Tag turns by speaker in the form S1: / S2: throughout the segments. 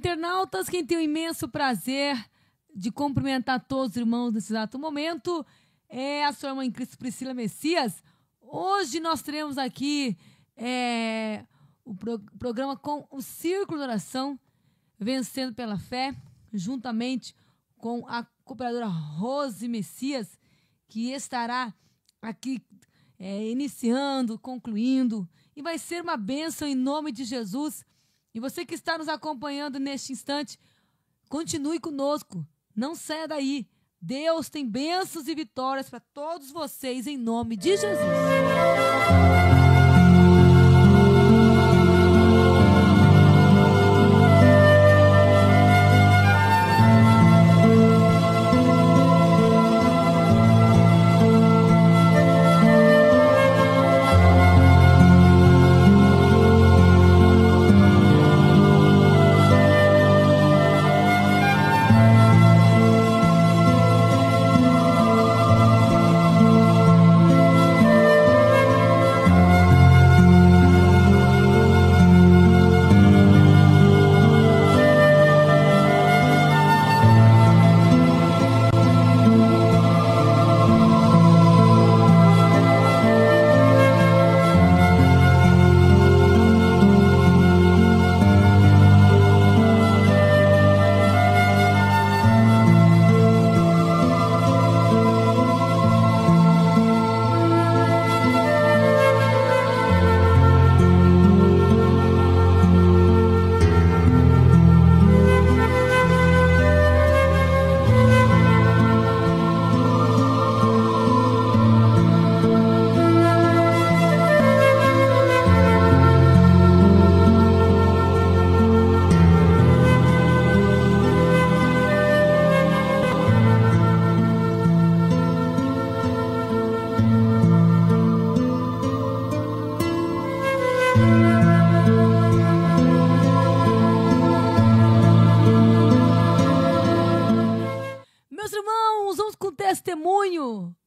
S1: internautas, quem tem o imenso prazer de cumprimentar todos os irmãos nesse exato momento é a sua irmã em Cristo, Priscila Messias. Hoje nós teremos aqui o programa com o Círculo de Oração, Vencendo pela Fé, juntamente com a cooperadora Rose Messias, que estará aqui iniciando, concluindo, e vai ser uma bênção em nome de Jesus. E você que está nos acompanhando neste instante, continue conosco, não saia daí. Deus tem bênçãos e vitórias para todos vocês em nome de Jesus.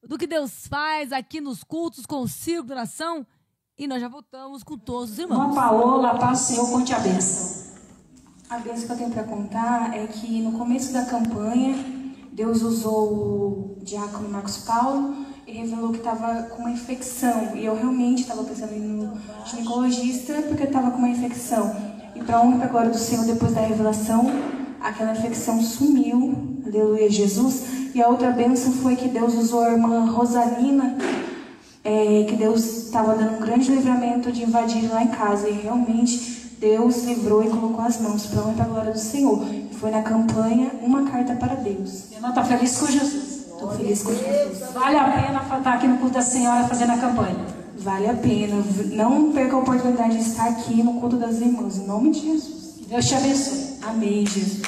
S1: Do que Deus faz aqui nos cultos com o Círculo de Oração, e nós já voltamos com todos os irmãos.
S2: Irmã Paola, paz do Senhor, conte a bênção. A bênção que eu tenho para contar é que no começo da campanha, Deus usou o diácono Marcos Paulo e revelou que estava com uma infecção. E eu realmente estava pensando em ir no ginecologista porque estava com uma infecção. E para honra e para glória do Senhor, depois da revelação, aquela infecção sumiu. Aleluia, Jesus. E a outra bênção foi que Deus usou a irmã Rosalina, que Deus estava dando um grande livramento de invadir lá em casa. E realmente Deus livrou e colocou as mãos para honra e para a glória do Senhor. Foi na campanha Uma Carta para Deus.
S3: Irmã, está feliz com Jesus?
S2: Estou feliz com Jesus.
S3: Vale a pena estar aqui no culto da Senhora fazendo a campanha?
S2: Vale a pena. Não perca a oportunidade de estar aqui no culto das irmãs. Em nome de Jesus.
S3: Que Deus te abençoe.
S2: Amém, Jesus.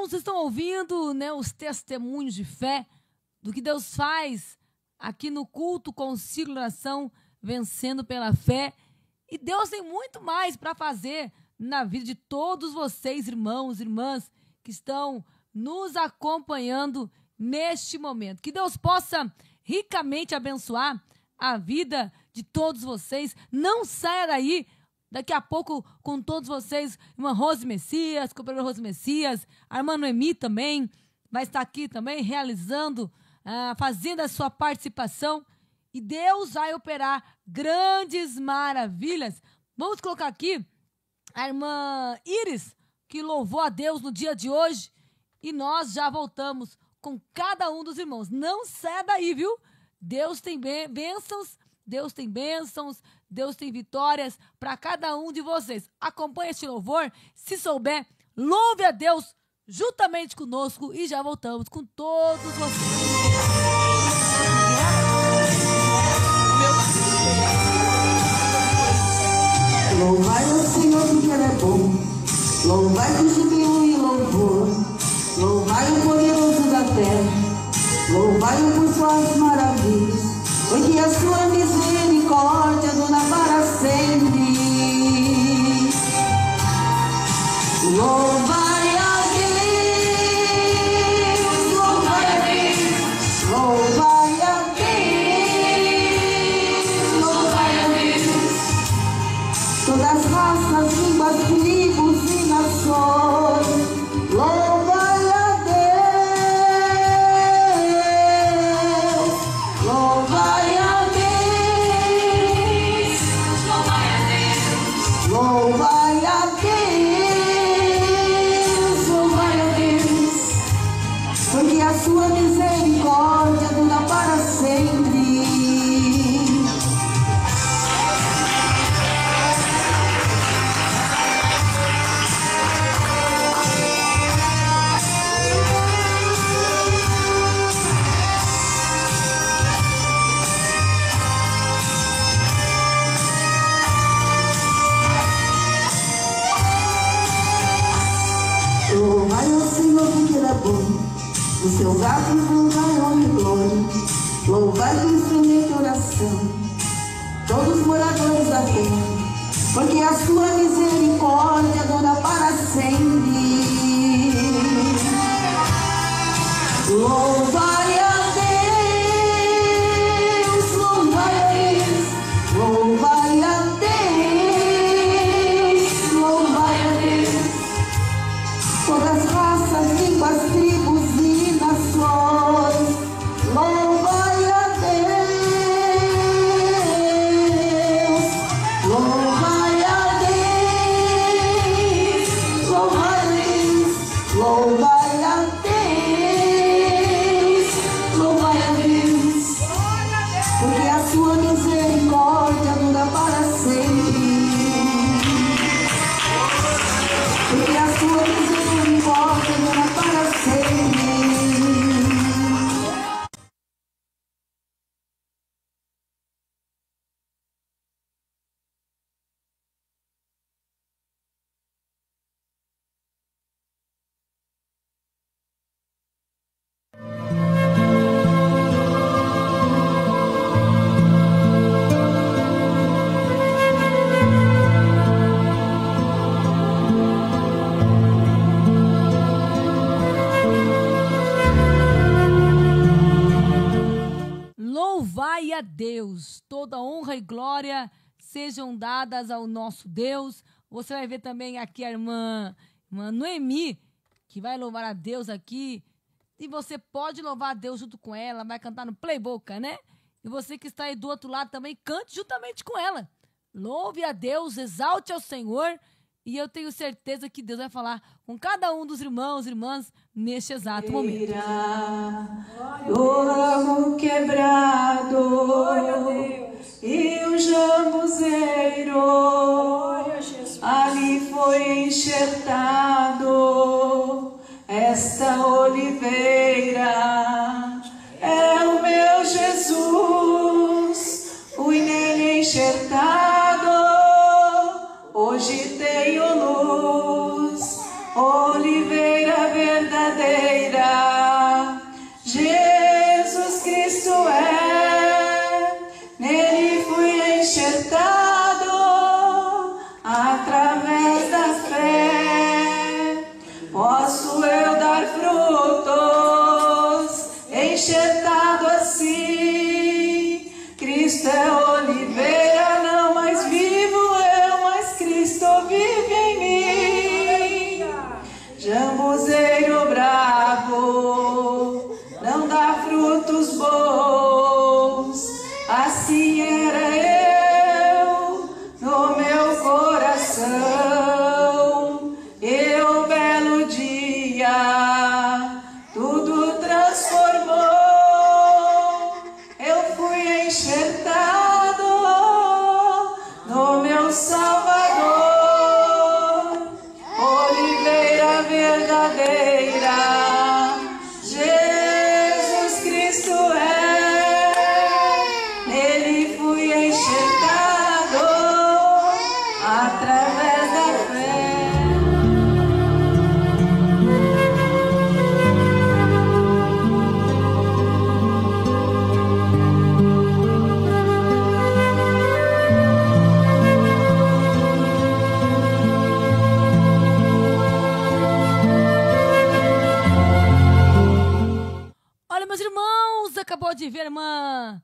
S1: Vocês estão ouvindo, né, os testemunhos de fé do que Deus faz aqui no culto com o Círculo de Oração, Vencendo pela Fé. E Deus tem muito mais para fazer na vida de todos vocês, irmãos e irmãs, que estão nos acompanhando neste momento. Que Deus possa ricamente abençoar a vida de todos vocês. Não saia daí. Daqui a pouco, com todos vocês, irmã Rose Messias, cooperadora Rose Messias, a irmã Noemi também vai estar aqui também, realizando, fazendo a sua participação. E Deus vai operar grandes maravilhas. Vamos colocar aqui a irmã Iris, que louvou a Deus no dia de hoje. E nós já voltamos com cada um dos irmãos. Não saia daí, viu? Deus tem bênçãos, Deus tem bênçãos, Deus tem vitórias para cada um de vocês. Acompanhe este louvor. Se souber, louve a Deus juntamente conosco e já voltamos com todos vocês.
S4: Louvai o Senhor porque Ele é bom. Louvai com júbilo e louvor. Louvai o poderoso da terra. Louvai-o por suas maravilhas. Porque a sua misericórdia dura para sempre. sua misericórdia dura para sempre. Louvai ao Senhor porque Ele é bom, os seus atos louvai honra e glória. Louvai o instrumento de oração, todos os moradores da terra, porque a sua misericórdia dura para sempre. Louvai a Deus, louvai a Deus, louvai a Deus, louvai a Deus. Todas as raças, línguas, tribos e nações, louvai a Deus, louvai a Deus, louvai a Deus, louvai a Deus, louvai a Deus, porque a sua misericórdia dura para sempre, porque a sua misericórdia dura para sempre.
S1: Louvai a Deus, toda honra e glória sejam dadas ao nosso Deus. Você vai ver também aqui a irmã Noemi, que vai louvar a Deus aqui. E você pode louvar a Deus junto com ela, vai cantar no Playboca, né? E você que está aí do outro lado também, cante juntamente com ela. Louve a Deus, exalte ao Senhor. E eu tenho certeza que Deus vai falar com cada um dos irmãos e irmãs neste exato momento.
S5: O ramo quebrado e o jambuzeiro ali foi enxertado. Esta oliveira é o meu Jesus, fui nele enxertado. Hoje tenho luz, oliveira verdadeira, Jesus Cristo é, nele fui enxertado, através da fé, posso eu dar frutos, enxertado assim, Cristo é oliveira, não mais vivo eu, mas Cristo vive em mim. Jambuzeiro bravo, não dá frutos bons, assim era eu no meu coração. Eu, belo dia, tudo transformou, eu fui enxertado no meu Salvador, oliveira verdadeira, Jesus Cristo é, nele fui enxertado, através da fé.
S1: Olha, meus irmãos, acabou de ver a irmã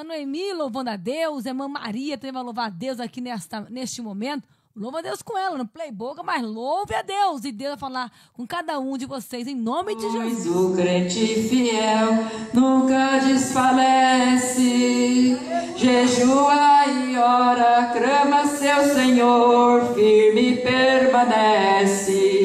S1: Noemi louvando a Deus, a irmã Maria também vai louvar a Deus aqui neste momento. Louva a Deus com ela, no Playboca, mas louve a Deus. E Deus vai falar com cada um de vocês, em nome de Jesus.
S5: O crente fiel nunca desfalece, jejua e ora, clama seu Senhor, firme permanece.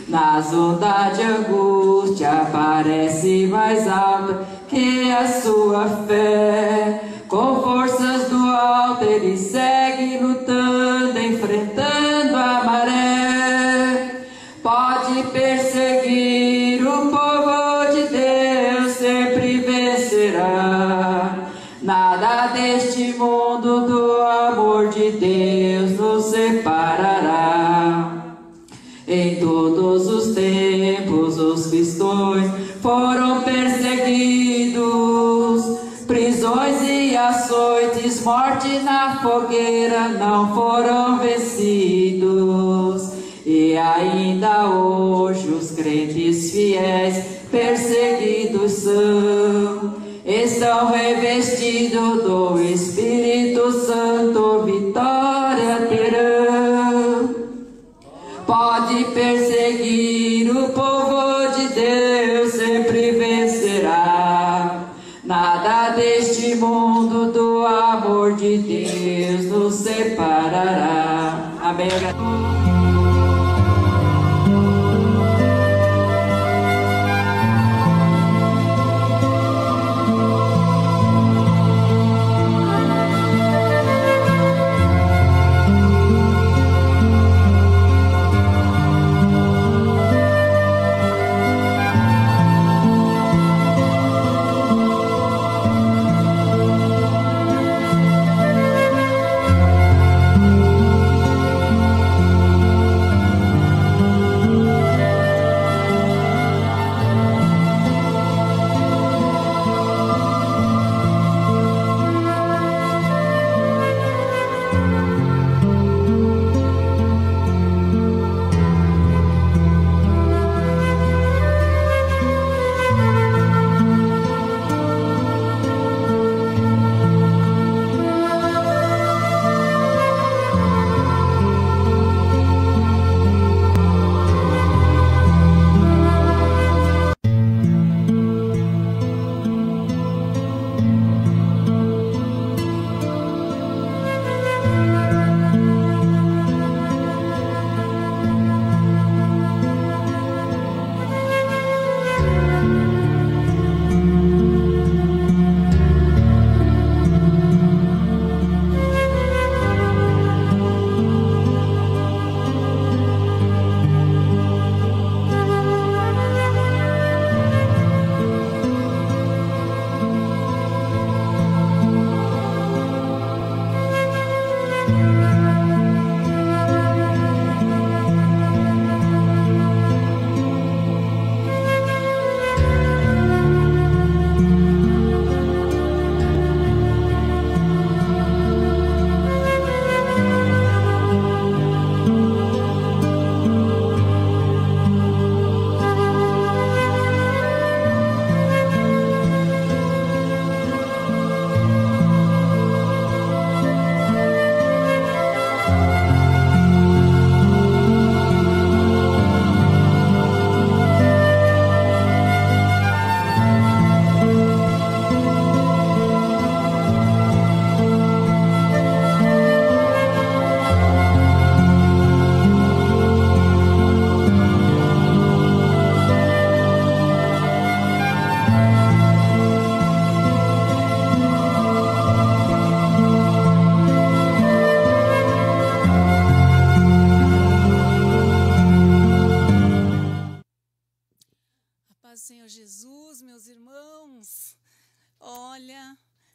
S5: Nas ondas de angústia, parece mais alta que a sua fé. Com forças do alto ele segue lutando, enfrentando a maré. Pode perseguir, o povo de Deus sempre vencerá. Nada deste mundo do amor de Deus nos separará. Em todos os tempos os cristãos foram perseguidos, prisões e açoites, morte na fogueira, não foram vencidos. E ainda hoje os crentes fiéis perseguidos estão revestidos do Espírito Santo, vitória terão. Pode perseguir, o povo de Deus sempre vencerá. Nada deste mundo do amor de Deus nos separará. Amém.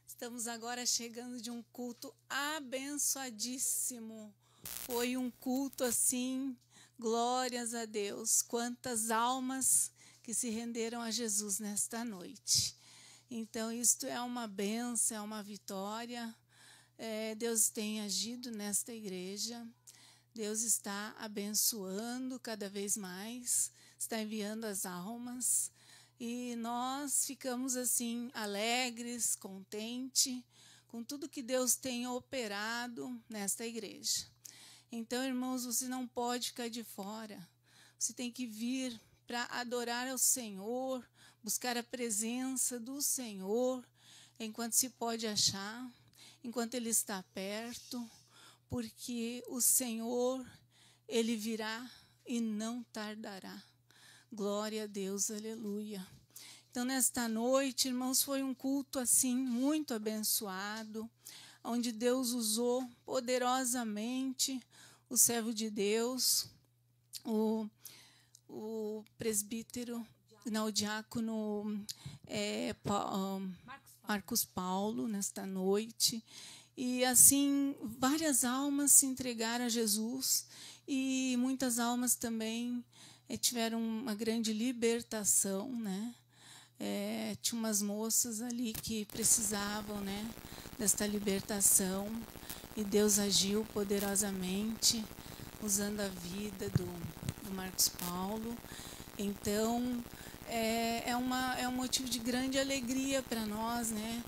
S6: Estamos agora chegando de um culto abençoadíssimo. Foi um culto assim, glórias a Deus. Quantas almas que se renderam a Jesus nesta noite. Então, isto é uma bênção, é uma vitória. Deus tem agido nesta igreja. Deus está abençoando cada vez mais, está enviando as almas. E nós ficamos assim, alegres, contentes com tudo que Deus tem operado nesta igreja. Então, irmãos, você não pode ficar de fora. Você tem que vir para adorar ao Senhor, buscar a presença do Senhor, enquanto se pode achar, enquanto Ele está perto, porque o Senhor, Ele virá e não tardará. Glória a Deus, aleluia. Então, nesta noite, irmãos, foi um culto assim muito abençoado, onde Deus usou poderosamente o servo de Deus, o presbítero, não, o diácono Marcos Paulo, nesta noite. E assim, várias almas se entregaram a Jesus e muitas almas também tiveram uma grande libertação, né? Tinha umas moças ali que precisavam, né, desta libertação, e Deus agiu poderosamente usando a vida do Marcos Paulo. Então, é um motivo de grande alegria para nós, né?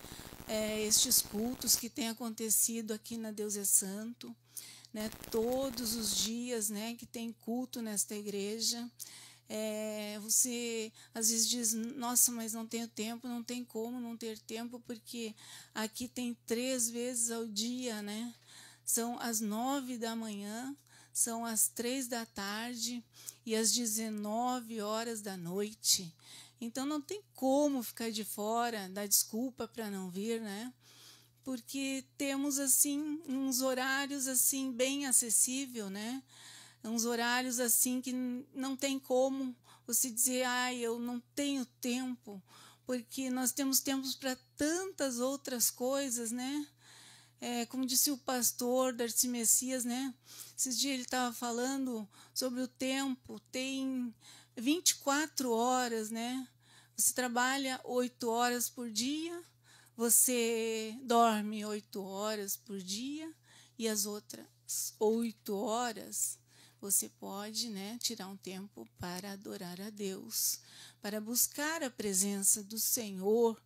S6: Estes cultos que têm acontecido aqui na Deus é Santo, né? Todos os dias, né, que tem culto nesta igreja. Você às vezes diz, nossa, mas não tenho tempo. Não tem como não ter tempo, porque aqui tem 3 vezes ao dia, né? São às 9 da manhã, são às 3 da tarde e às 19 horas da noite. Então não tem como ficar de fora, dar desculpa para não vir, né? Porque temos assim uns horários assim bem acessível, né? Uns horários assim que não tem como você dizer, eu não tenho tempo, porque nós temos tempos para tantas outras coisas, né? Como disse o pastor Darcy Messias, né? Esses dias ele estava falando sobre o tempo, tem 24 horas, né? Você trabalha 8 horas por dia, você dorme 8 horas por dia, e as outras 8 horas você pode, né, tirar um tempo para adorar a Deus, para buscar a presença do Senhor.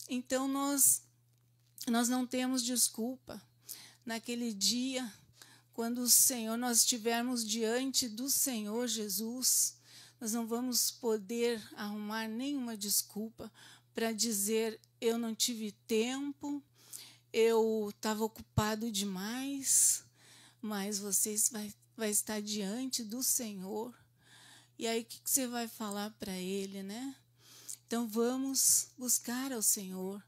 S6: Então, nós não temos desculpa. Naquele dia, quando o Senhor, nós estivermos diante do Senhor Jesus, nós não vamos poder arrumar nenhuma desculpa para dizer, eu não tive tempo, eu estava ocupado demais. Mas você vai estar diante do Senhor. E aí, o que você vai falar para Ele, né? Então, vamos buscar ao Senhor.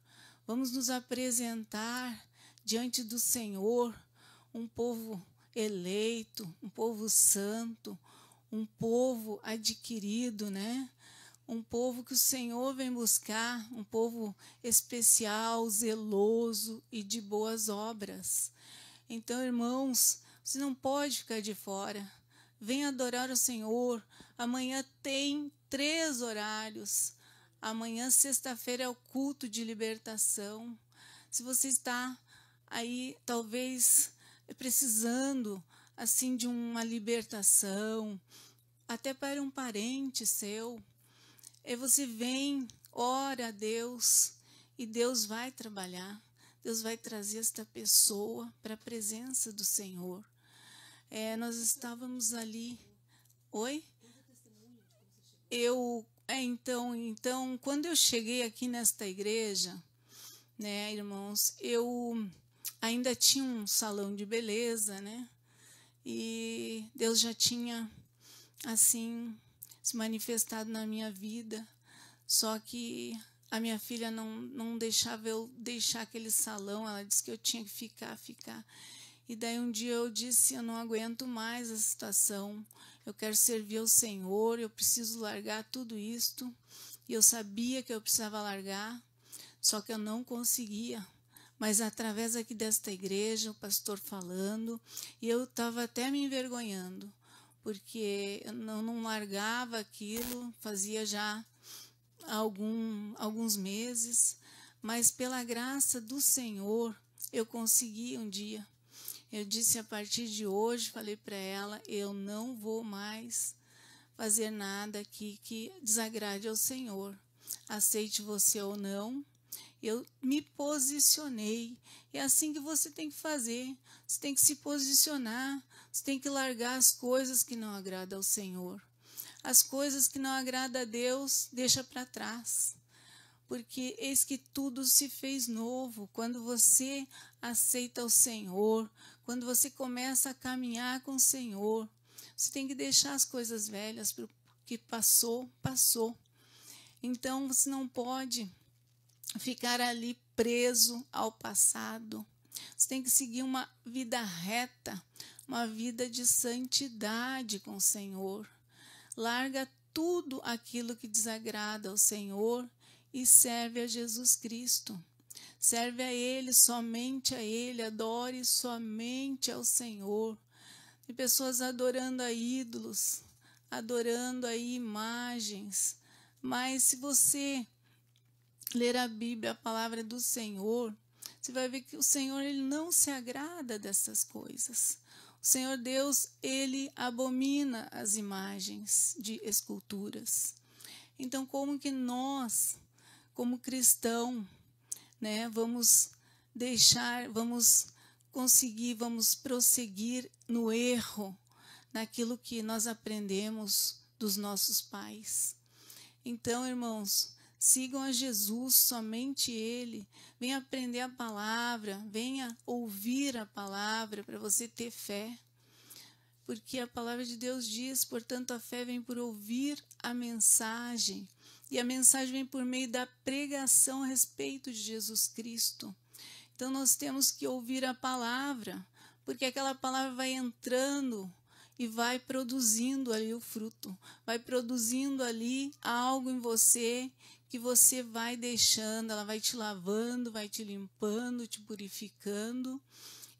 S6: Vamos nos apresentar diante do Senhor, um povo eleito, um povo santo, um povo adquirido, né? Um povo que o Senhor vem buscar, um povo especial, zeloso e de boas obras. Então, irmãos, você não pode ficar de fora. Venha adorar o Senhor. Amanhã tem 3 horários. Amanhã, sexta-feira, é o culto de libertação. Se você está aí, talvez, precisando assim de uma libertação, até para um parente seu, você vem, ora a Deus, e Deus vai trabalhar. Deus vai trazer esta pessoa para a presença do Senhor. Nós estávamos ali. Oi? Então, quando eu cheguei aqui nesta igreja, né, irmãos, eu ainda tinha um salão de beleza, né? E Deus já tinha, assim, se manifestado na minha vida. Só que a minha filha não deixava eu deixar aquele salão. Ela disse que eu tinha que ficar. E daí um dia eu disse, eu não aguento mais a situação. Eu quero servir ao Senhor, eu preciso largar tudo isto. E eu sabia que eu precisava largar, só que eu não conseguia. Mas através aqui desta igreja, o pastor falando, e eu estava até me envergonhando, porque eu não largava aquilo, fazia já alguns meses, mas pela graça do Senhor eu consegui um dia. Eu disse, a partir de hoje, falei para ela, eu não vou mais fazer nada aqui que desagrade ao Senhor. Aceite você ou não, eu me posicionei. É assim que você tem que fazer. Você tem que se posicionar, você tem que largar as coisas que não agradam ao Senhor. As coisas que não agradam a Deus, deixa para trás. Porque eis que tudo se fez novo. Quando você aceita o Senhor, quando você começa a caminhar com o Senhor, você tem que deixar as coisas velhas, porque passou. Então, você não pode ficar ali preso ao passado. Você tem que seguir uma vida reta, uma vida de santidade com o Senhor. Larga tudo aquilo que desagrada ao Senhor e serve a Jesus Cristo. Serve a Ele, somente a Ele, adore somente ao Senhor. Tem pessoas adorando a ídolos, adorando a imagens, mas se você ler a Bíblia, a palavra do Senhor, você vai ver que o Senhor, Ele não se agrada dessas coisas. O Senhor Deus, Ele abomina as imagens de esculturas. Então, como que nós, como cristão, né, vamos prosseguir no erro, naquilo que nós aprendemos dos nossos pais. Então, irmãos, sigam a Jesus, somente Ele. Venha aprender a palavra, venha ouvir a palavra para você ter fé. Porque a palavra de Deus diz, portanto, a fé vem por ouvir a mensagem. E a mensagem vem por meio da pregação a respeito de Jesus Cristo. Então, nós temos que ouvir a palavra, porque aquela palavra vai entrando e vai produzindo ali o fruto. Vai produzindo ali algo em você que você vai deixando, ela vai te lavando, vai te limpando, te purificando.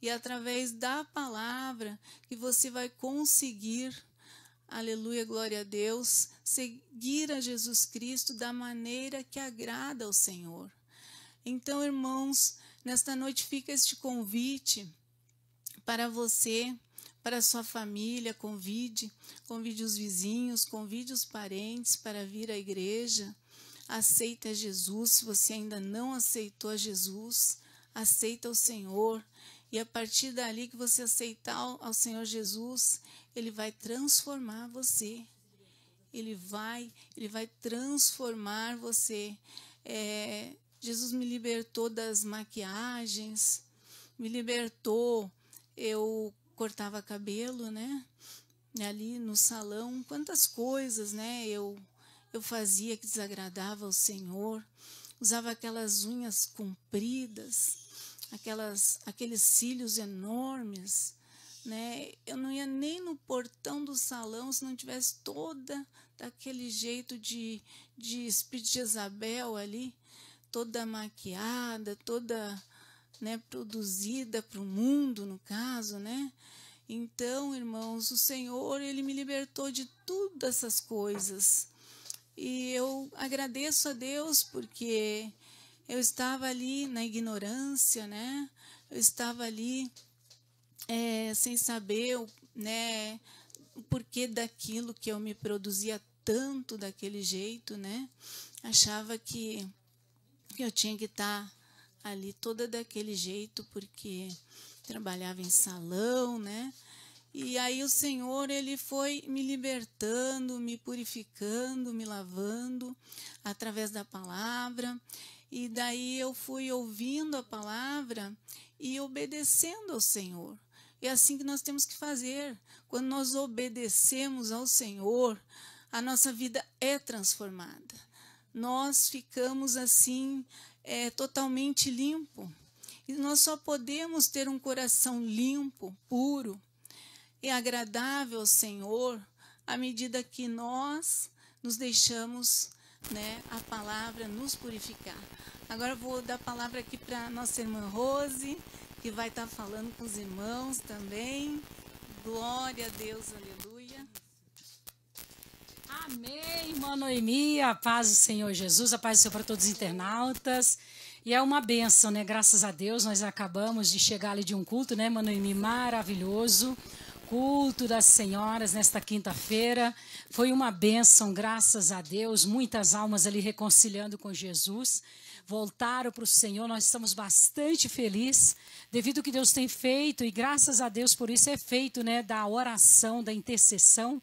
S6: E através da palavra que você vai conseguir, aleluia, glória a Deus, seguir a Jesus Cristo da maneira que agrada ao Senhor. Então, irmãos, nesta noite fica este convite para você, para a sua família, convide os vizinhos, convide os parentes para vir à igreja. Aceita a Jesus. Se você ainda não aceitou a Jesus, aceita o Senhor. E a partir dali que você aceitar ao Senhor Jesus, Ele vai transformar você. Ele vai transformar você. Jesus me libertou das maquiagens, me libertou. Eu cortava cabelo, né? Ali no salão, quantas coisas, né? Eu fazia que desagradava ao Senhor. Usava aquelas unhas compridas, aqueles cílios enormes, né? Eu não ia nem no portão do salão se não tivesse toda daquele jeito de espírito de Jezabel ali, toda maquiada, toda, né, produzida para o mundo, no caso, né? Então, irmãos, o Senhor, Ele me libertou de todas essas coisas. E eu agradeço a Deus porque eu estava ali na ignorância, né? Eu estava ali sem saber, né, o porquê daquilo que eu me produzia tanto daquele jeito, né? Achava que eu tinha que estar ali toda daquele jeito porque trabalhava em salão, né? E aí o Senhor, Ele foi me libertando, me purificando, me lavando através da palavra. E daí eu fui ouvindo a palavra e obedecendo ao Senhor. É assim que nós temos que fazer. Quando nós obedecemos ao Senhor, a nossa vida é transformada. Nós ficamos assim, totalmente limpo. E nós só podemos ter um coração limpo, puro e agradável ao Senhor à medida que nós nos deixamos, né, a palavra nos purificar. Agora eu vou dar a palavra aqui para nossa irmã Rose, que vai estar falando com os irmãos também. Glória a Deus, aleluia.
S7: Amém, irmã Noemi, a paz do Senhor Jesus, a paz do Senhor para todos os internautas. E é uma bênção, né? Graças a Deus, nós acabamos de chegar ali de um culto, né, irmã Noemi? Maravilhoso. Culto das senhoras nesta quinta-feira. Foi uma bênção, graças a Deus. Muitas almas ali reconciliando com Jesus. Voltaram para o Senhor. Nós estamos bastante felizes devido ao que Deus tem feito. E graças a Deus por isso é feito, né, da oração, da intercessão.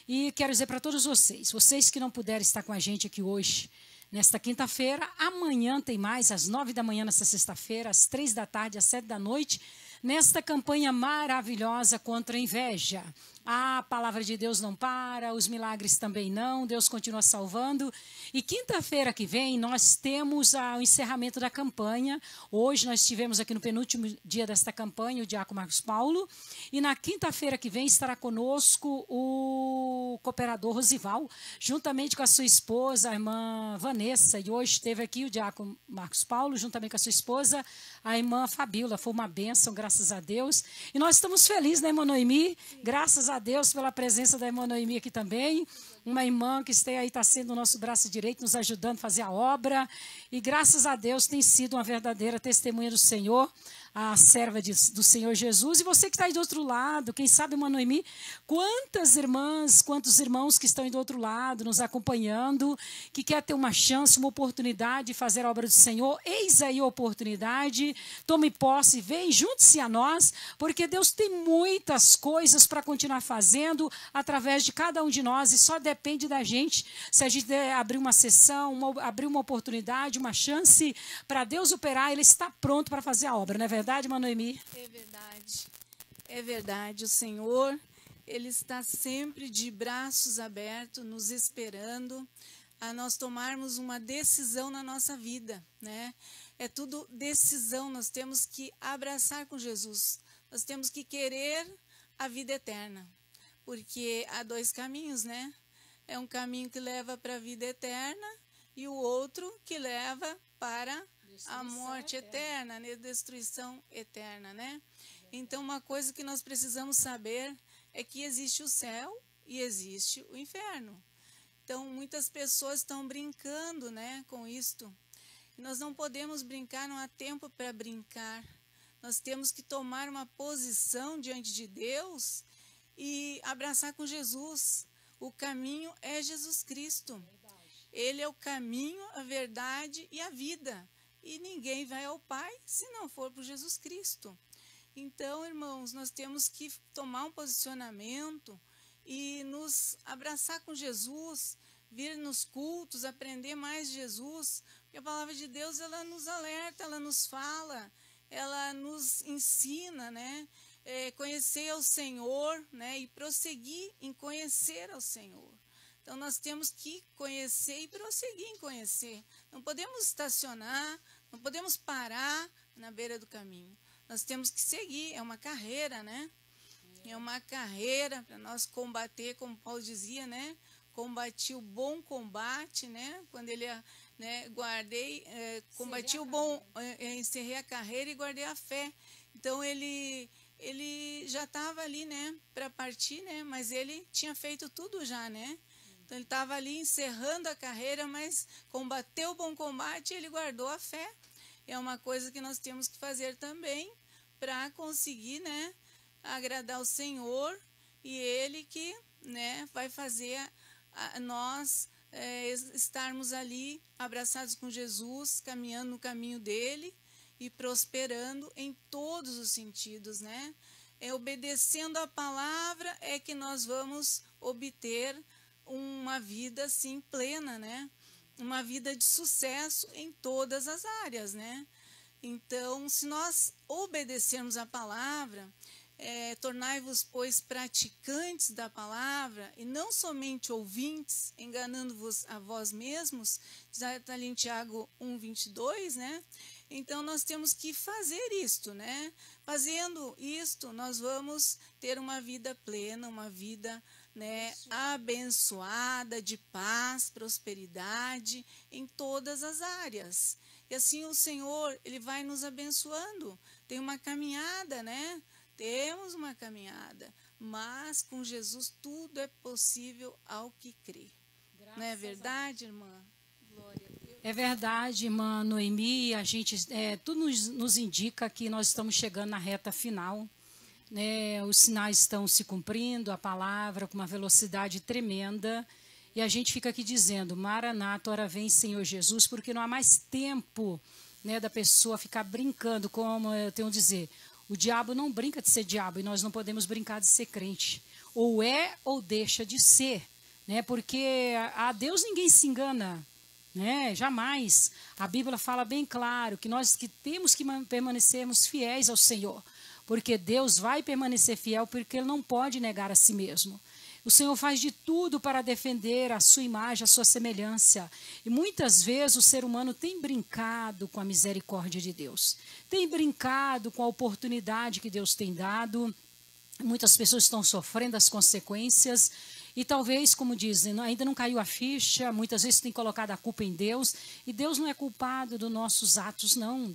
S7: E quero dizer para todos vocês que não puderem estar com a gente aqui hoje, nesta quinta-feira, amanhã tem mais, às 9 da manhã, nesta sexta-feira, às 3 da tarde, às 7 da noite, nesta campanha maravilhosa contra a inveja. A palavra de Deus não para, os milagres também não, Deus continua salvando. E quinta-feira que vem nós temos o encerramento da campanha. Hoje nós estivemos aqui no penúltimo dia desta campanha, o diácono Marcos Paulo. E na quinta-feira que vem estará conosco o cooperador Rosival, juntamente com a sua esposa, a irmã Vanessa. E hoje esteve aqui o diácono Marcos Paulo, juntamente com a sua esposa, a irmã Fabíola. Foi uma bênção, graças a Deus. E nós estamos felizes, né, irmã Noemi? Graças a Deus pela presença da irmã Noemi aqui também. Uma irmã que está sendo o nosso braço direito, nos ajudando a fazer a obra. E graças a Deus tem sido uma verdadeira testemunha do Senhor, a serva do Senhor Jesus. E você que está aí do outro lado, quem sabe, irmã Noemi, quantas irmãs, quantos irmãos que estão aí do outro lado, nos acompanhando, que quer ter uma chance, uma oportunidade de fazer a obra do Senhor. Eis aí a oportunidade, tome posse, vem, junte-se a nós, porque Deus tem muitas coisas para continuar fazendo através de cada um de nós, e só depende da gente, se a gente abrir uma sessão, abrir uma oportunidade, uma chance para Deus operar, Ele está pronto para fazer a obra, não é verdade, irmã Noemi?
S6: É verdade. É verdade. O Senhor, Ele está sempre de braços abertos, nos esperando a nós tomarmos uma decisão na nossa vida, né? É tudo decisão. Nós temos que abraçar com Jesus. Nós temos que querer a vida eterna. Porque há dois caminhos, né? É um caminho que leva para a vida eterna e o outro que leva para a morte eterna, né? Destruição eterna, né? Então, uma coisa que nós precisamos saber é que existe o céu e existe o inferno. Então, muitas pessoas estão brincando, né, com isto. Nós não podemos brincar, não há tempo para brincar. Nós temos que tomar uma posição diante de Deus e abraçar com Jesus. O caminho é Jesus Cristo. Ele é o caminho, a verdade e a vida. E ninguém vai ao Pai se não for por Jesus Cristo. Então, irmãos, nós temos que tomar um posicionamento e nos abraçar com Jesus, vir nos cultos, aprender mais de Jesus, porque a palavra de Deus, ela nos alerta, ela nos fala, ela nos ensina, né? Conhecer ao Senhor, né? E prosseguir em conhecer ao Senhor. Então, nós temos que conhecer e prosseguir em conhecer. Não podemos estacionar, não podemos parar na beira do caminho. Nós temos que seguir, é uma carreira, né? É uma carreira para nós combater, como Paulo dizia, né? Combati o bom combate, né? Quando ele, né, combati o bom, encerrei a carreira e guardei a fé. Então, ele já estava ali, né, para partir, né? Mas ele tinha feito tudo já, né? Então, ele estava ali encerrando a carreira, mas combateu o bom combate e ele guardou a fé. É uma coisa que nós temos que fazer também para conseguir, né, agradar o Senhor, e Ele que, né, vai fazer nós estarmos ali abraçados com Jesus, caminhando no caminho dEle e prosperando em todos os sentidos, né? Obedecendo a palavra é que nós vamos obter uma vida, assim, plena, né? Uma vida de sucesso em todas as áreas, né? Então, se nós obedecermos a palavra, tornai-vos, pois, praticantes da palavra, e não somente ouvintes, enganando-vos a vós mesmos, já está ali em Tiago 1:22, né? Então, nós temos que fazer isto, né? Fazendo isto, nós vamos ter uma vida plena, uma vida, né, abençoada, de paz, prosperidade em todas as áreas. E assim o Senhor, Ele vai nos abençoando. Tem uma caminhada, né? Temos uma caminhada, mas com Jesus tudo é possível ao que crê. Não é verdade, irmã? Glória a Deus.
S7: É verdade, irmã Noemi. A gente, tudo nos indica que nós estamos chegando na reta final. Né? Os sinais estão se cumprindo, a palavra com uma velocidade tremenda. E a gente fica aqui dizendo, Maranata, ora vem, Senhor Jesus, porque não há mais tempo, né, da pessoa ficar brincando, como eu tenho a dizer. O diabo não brinca de ser diabo e nós não podemos brincar de ser crente. Ou é ou deixa de ser, né? Porque a Deus ninguém se engana, né? Jamais. A Bíblia fala bem claro que nós que temos que permanecermos fiéis ao Senhor. porque Deus vai permanecer fiel, porque Ele não pode negar a si mesmo. O Senhor faz de tudo para defender a sua imagem, a sua semelhança. E muitas vezes o ser humano tem brincado com a misericórdia de Deus. Tem brincado com a oportunidade que Deus tem dado. Muitas pessoas estão sofrendo as consequências. E talvez, como dizem, ainda não caiu a ficha, muitas vezes tem colocado a culpa em Deus, e Deus não é culpado dos nossos atos, não,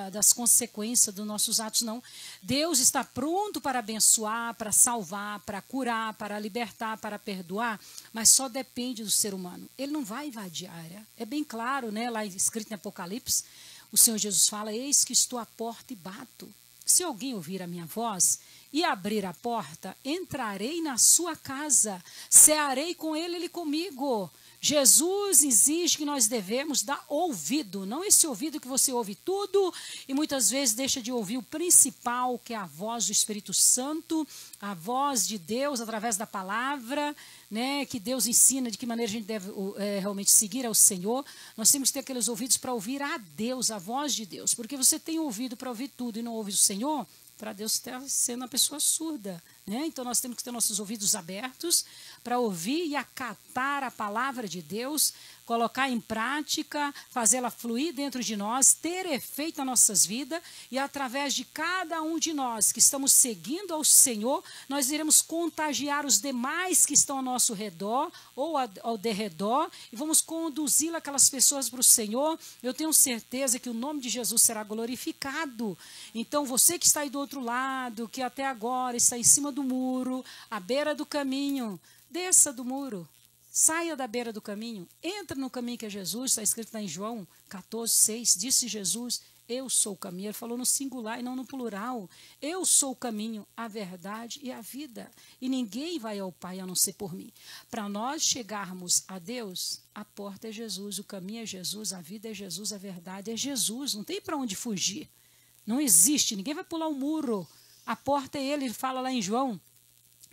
S7: das consequências dos nossos atos, não. Deus está pronto para abençoar, para salvar, para curar, para libertar, para perdoar, mas só depende do ser humano. Ele não vai invadir a área. É bem claro, né, lá escrito em Apocalipse, o Senhor Jesus fala, eis que estou à porta e bato. Se alguém ouvir a minha voz e abrir a porta, entrarei na sua casa, cearei com ele, ele comigo. Jesus exige que nós devemos dar ouvido, não esse ouvido que você ouve tudo e muitas vezes deixa de ouvir o principal, que é a voz do Espírito Santo, a voz de Deus através da palavra, né, que Deus ensina de que maneira a gente deve realmente seguir ao Senhor. Nós temos que ter aqueles ouvidos para ouvir a Deus, a voz de Deus, porque você tem ouvido para ouvir tudo e não ouve o Senhor, para Deus estar sendo uma pessoa surda, né? Então nós temos que ter nossos ouvidos abertos para ouvir e acatar a palavra de Deus, colocar em prática, fazê-la fluir dentro de nós, ter efeito nas nossas vidas, e através de cada um de nós que estamos seguindo ao Senhor, nós iremos contagiar os demais que estão ao nosso redor ou ao derredor, e vamos conduzi-la aquelas pessoas para o Senhor. Eu tenho certeza que o nome de Jesus será glorificado. Então você que está aí do outro lado, que até agora está em cima do muro, à beira do caminho, desça do muro. Saia da beira do caminho, entra no caminho que é Jesus, está escrito lá em João 14:6, disse Jesus, eu sou o caminho. Ele falou no singular e não no plural. Eu sou o caminho, a verdade e a vida. E ninguém vai ao Pai a não ser por mim. Para nós chegarmos a Deus, a porta é Jesus, o caminho é Jesus, a vida é Jesus, a verdade é Jesus. Não tem para onde fugir. Não existe, ninguém vai pular o muro. A porta é Ele fala lá em João.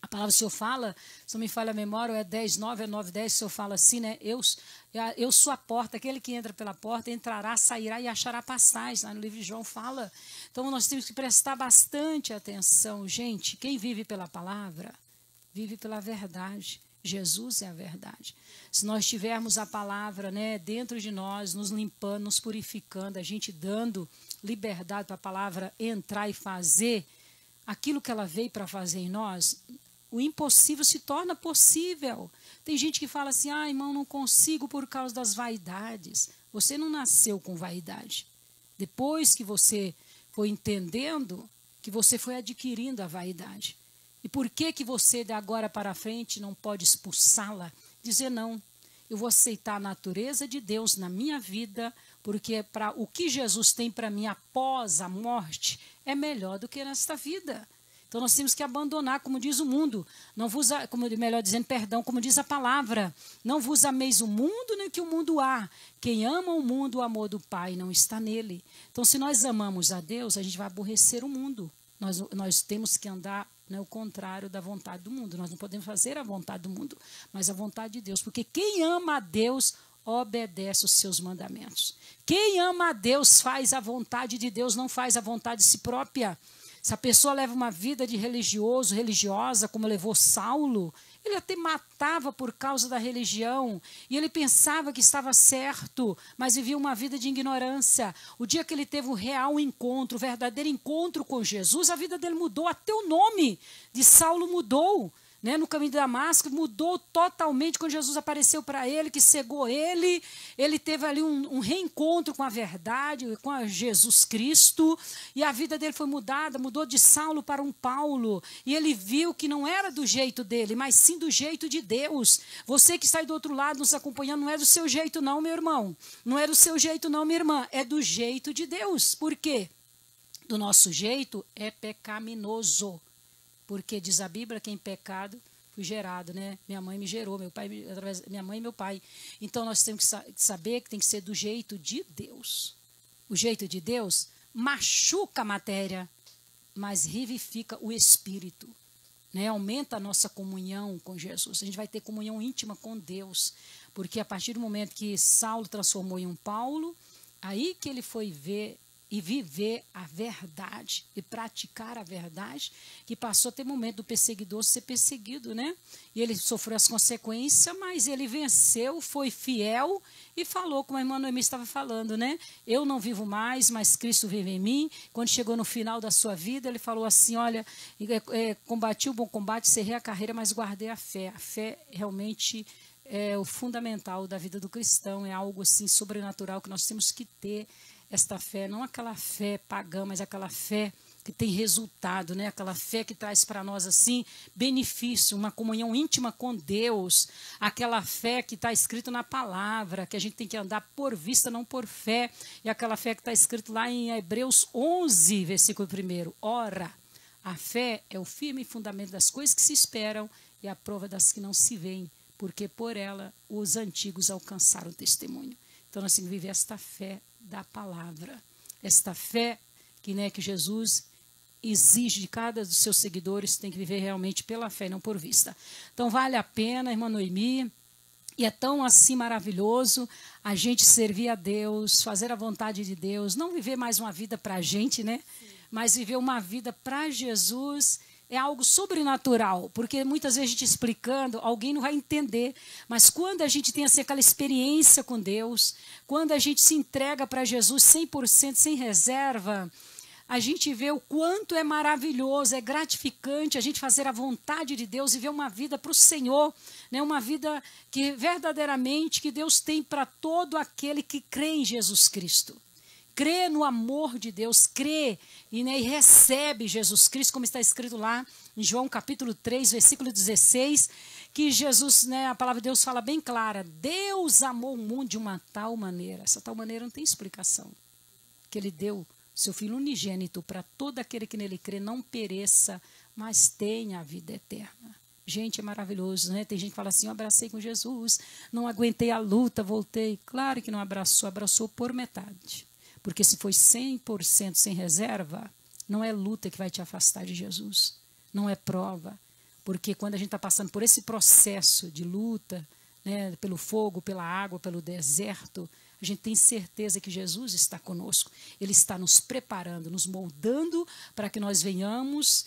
S7: A palavra do Senhor fala, se não me falha a memória, é 10:9, é 9:10, o Senhor fala assim, né? Eu sou a porta, aquele que entra pela porta entrará, sairá e achará passagem. Lá no livro de João fala. Então nós temos que prestar bastante atenção. Gente, quem vive pela palavra, vive pela verdade. Jesus é a verdade. Se nós tivermos a palavra, né, dentro de nós, nos limpando, nos purificando, a gente dando liberdade para a palavra entrar e fazer aquilo que ela veio para fazer em nós, o impossível se torna possível. Tem gente que fala assim, irmão, não consigo por causa das vaidades. Você não nasceu com vaidade. Depois que você foi entendendo, que você foi adquirindo a vaidade. E por que você, de agora para frente, não pode expulsá-la? Dizer, não, eu vou aceitar a natureza de Deus na minha vida, porque o que Jesus tem para mim após a morte é melhor do que nesta vida. Então nós temos que abandonar, como diz o mundo, não vos, melhor dizendo, perdão, como diz a palavra, não vos ameis o mundo nem que o mundo há. Quem ama o mundo, o amor do Pai não está nele. Então se nós amamos a Deus, a gente vai aborrecer o mundo. Nós temos que andar, né, o contrário da vontade do mundo. Nós não podemos fazer a vontade do mundo, mas a vontade de Deus. Porque quem ama a Deus obedece os seus mandamentos. Quem ama a Deus faz a vontade de Deus, não faz a vontade de si própria. Se a pessoa leva uma vida de religioso, religiosa, como levou Saulo, ele até matava por causa da religião. E ele pensava que estava certo, mas vivia uma vida de ignorância. O dia que ele teve um real encontro, o verdadeiro encontro com Jesus, a vida dele mudou. Até o nome de Saulo mudou. Né, no caminho de Damasco, mudou totalmente quando Jesus apareceu para ele, que cegou ele. Ele teve ali um reencontro com a verdade, com a Jesus Cristo, e a vida dele foi mudada, mudou de Saulo para um Paulo, e ele viu que não era do jeito dele, mas sim do jeito de Deus. Você que está aí do outro lado nos acompanhando, não é do seu jeito não, meu irmão, não é do seu jeito não, minha irmã, é do jeito de Deus. Por quê? Do nosso jeito é pecaminoso. Porque diz a Bíblia que em pecado fui gerado, né? Minha mãe me gerou, minha mãe e meu pai. Então nós temos que saber que tem que ser do jeito de Deus. O jeito de Deus machuca a matéria, mas revivifica o espírito, né? Aumenta a nossa comunhão com Jesus. A gente vai ter comunhão íntima com Deus, porque a partir do momento que Saulo transformou em um Paulo, aí que ele foi ver e viver a verdade e praticar a verdade, que passou a ter momento do perseguidor ser perseguido, né? E ele sofreu as consequências, mas ele venceu, foi fiel e falou, como a irmã Noemi estava falando, né? Eu não vivo mais, mas Cristo vive em mim. Quando chegou no final da sua vida, ele falou assim, olha, combati o bom combate, cerrei a carreira, mas guardei a fé. A fé realmente é o fundamental da vida do cristão, é algo assim sobrenatural que nós temos que ter. Esta fé, não aquela fé pagã, mas aquela fé que tem resultado, né? Aquela fé que traz para nós assim benefício, uma comunhão íntima com Deus, aquela fé que está escrito na palavra, que a gente tem que andar por vista, não por fé, e aquela fé que está escrito lá em Hebreus 11, versículo 1. Ora, a fé é o firme fundamento das coisas que se esperam e a prova das que não se veem, porque por ela os antigos alcançaram o testemunho. Então nós temos que viver esta fé da palavra, esta fé que Jesus exige de cada dos seus seguidores, tem que viver realmente pela fé, não por vista. Então vale a pena, irmã Noemi, e é tão assim maravilhoso a gente servir a Deus, fazer a vontade de Deus, não viver mais uma vida para a gente, né? Mas viver uma vida para Jesus. É algo sobrenatural, porque muitas vezes a gente explicando, alguém não vai entender. Mas quando a gente tem assim, aquela experiência com Deus, quando a gente se entrega para Jesus 100%, sem reserva, a gente vê o quanto é maravilhoso, é gratificante a gente fazer a vontade de Deus e ver uma vida para o Senhor, né? Uma vida que verdadeiramente que Deus tem para todo aquele que crê em Jesus Cristo. Crê no amor de Deus, crê e recebe Jesus Cristo, como está escrito lá em João capítulo 3, versículo 16, que Jesus, a palavra de Deus fala bem clara, Deus amou o mundo de uma tal maneira, essa tal maneira não tem explicação, que ele deu seu Filho unigênito para todo aquele que nele crê não pereça, mas tenha a vida eterna. Gente, é maravilhoso, né? Tem gente que fala assim, eu abracei com Jesus, não aguentei a luta, voltei. Claro que não abraçou, abraçou por metade. Porque se foi 100% sem reserva, não é luta que vai te afastar de Jesus. Não é prova. Porque quando a gente está passando por esse processo de luta, né, pelo fogo, pela água, pelo deserto, a gente tem certeza que Jesus está conosco. Ele está nos preparando, nos moldando para que nós venhamos,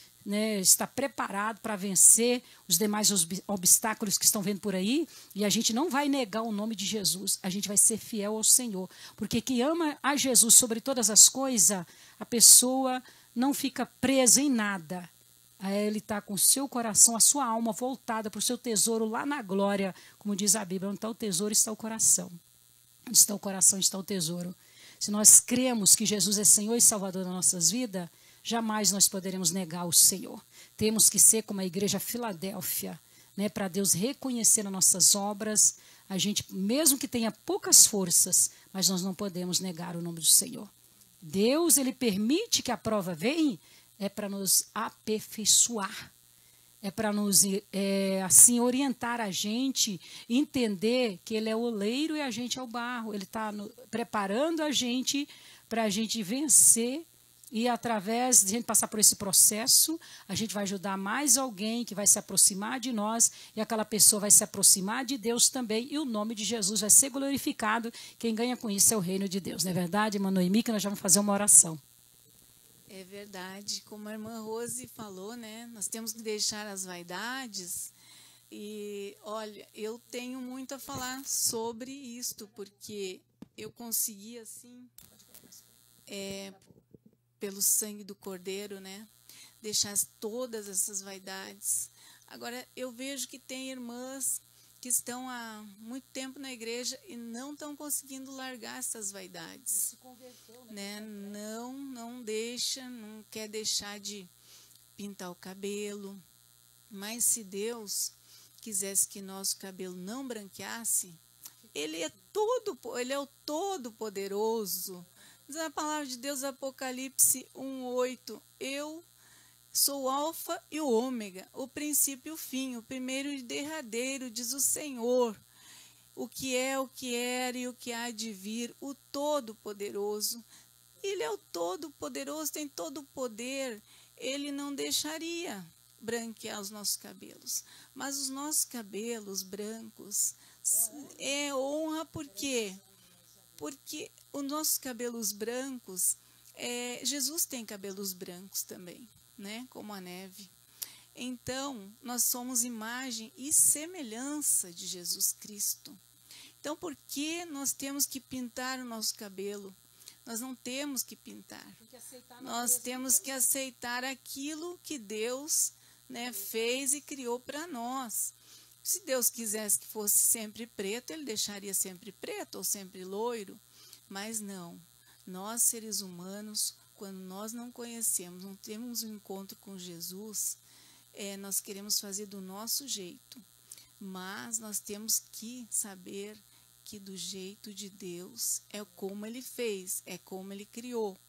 S7: estar preparado para vencer os demais obstáculos que estão vendo por aí, e a gente não vai negar o nome de Jesus, a gente vai ser fiel ao Senhor, porque quem ama a Jesus sobre todas as coisas, a pessoa não fica presa em nada. Ele está com o seu coração, a sua alma voltada para o seu tesouro lá na glória, como diz a Bíblia, onde está o tesouro está o coração. Onde está o coração está o tesouro. Se nós cremos que Jesus é Senhor e Salvador das nossas vidas, jamais nós poderemos negar o Senhor. Temos que ser como a igreja Filadélfia, para Deus reconhecer as nossas obras. A gente, mesmo que tenha poucas forças, mas nós não podemos negar o nome do Senhor. Deus, ele permite que a prova venha, é para nos aperfeiçoar. É para nos assim orientar a gente, entender que ele é o oleiro e a gente é o barro. Ele está preparando a gente para a gente vencer. E através de a gente passar por esse processo, a gente vai ajudar mais alguém que vai se aproximar de nós, e aquela pessoa vai se aproximar de Deus também, e o nome de Jesus vai ser glorificado. Quem ganha com isso é o reino de Deus. Não é verdade, irmã Noemi, que nós já vamos fazer uma oração.
S6: É verdade. Como a irmã Rose falou, nós temos que deixar as vaidades. E, olha, eu tenho muito a falar sobre isto, porque eu consegui, assim... pelo sangue do Cordeiro, deixar todas essas vaidades. Agora, eu vejo que tem irmãs que estão há muito tempo na igreja e não estão conseguindo largar essas vaidades. Se converteu, não deixa, não quer deixar de pintar o cabelo. Mas se Deus quisesse que nosso cabelo não branqueasse, Ele é o Todo-Poderoso. Diz a palavra de Deus, Apocalipse 1:8, eu sou o alfa e o ômega, o princípio e o fim, o primeiro e o derradeiro, diz o Senhor, o que é, o que era e o que há de vir, o Todo-Poderoso. Ele é o Todo-Poderoso, tem todo o poder, ele não deixaria branquear os nossos cabelos. Mas os nossos cabelos brancos é honra, por quê? Porque os nossos cabelos brancos Jesus tem cabelos brancos também, né? Como a neve. Então, nós somos imagem e semelhança de Jesus Cristo. Então, por que nós temos que pintar o nosso cabelo? Nós não temos que pintar. Nós temos que aceitar aquilo que Deus, né, fez e criou para nós. Se Deus quisesse que fosse sempre preto, Ele deixaria sempre preto ou sempre loiro. Mas não. Nós, seres humanos, quando nós não conhecemos, não temos um encontro com Jesus, nós queremos fazer do nosso jeito. Mas nós temos que saber que do jeito de Deus é como Ele fez, é como Ele criou.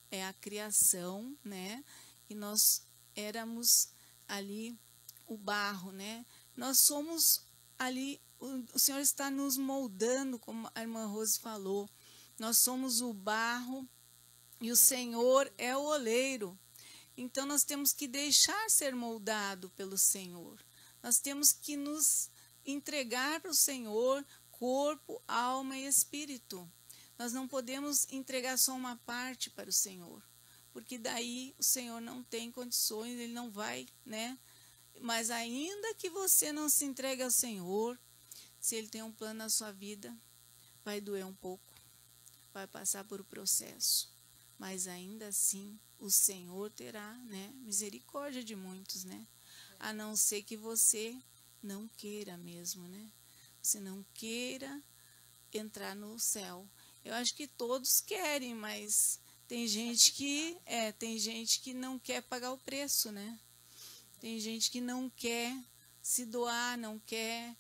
S6: É a criação, né? E nós éramos ali o barro, né? Nós somos ali, o Senhor está nos moldando, como a irmã Rose falou. Nós somos o barro e o Senhor é o oleiro. Então, nós temos que deixar ser moldado pelo Senhor. Nós temos que nos entregar para o Senhor, corpo, alma e espírito. Nós não podemos entregar só uma parte para o Senhor, porque daí o Senhor não tem condições, Ele não vai, né? Mas ainda que você não se entregue ao Senhor, se Ele tem um plano na sua vida, vai doer um pouco, vai passar por um processo, mas ainda assim o Senhor terá, né, misericórdia de muitos, né? A não ser que você não queira mesmo, né? Você não queira entrar no céu. Eu acho que todos querem, mas tem gente que não quer pagar o preço, né? Tem gente que não quer se doar, não quer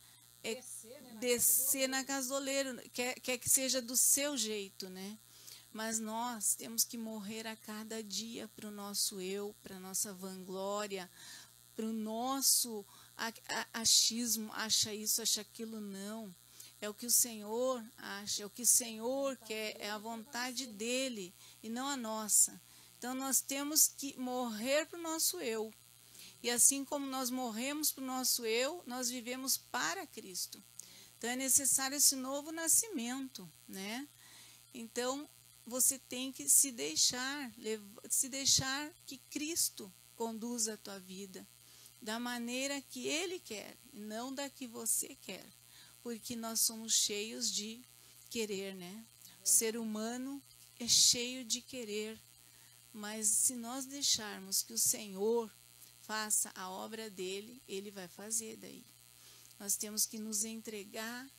S6: descer na casa do oleiro, quer que seja do seu jeito, né? Mas nós temos que morrer a cada dia para o nosso eu, para a nossa vanglória, para o nosso achismo, acha isso, acha aquilo, não. É o que o Senhor acha, é o que o Senhor quer, é a vontade dEle e não a nossa. Então, nós temos que morrer para o nosso eu. E assim como nós morremos para o nosso eu, nós vivemos para Cristo. Então, é necessário esse novo nascimento, né? Então, você tem que se deixar que Cristo conduza a tua vida da maneira que Ele quer, e não da que você quer. Porque nós somos cheios de querer, né? O ser humano é cheio de querer. Mas se nós deixarmos que o Senhor faça a obra dEle, Ele vai fazer daí. Nós temos que nos entregar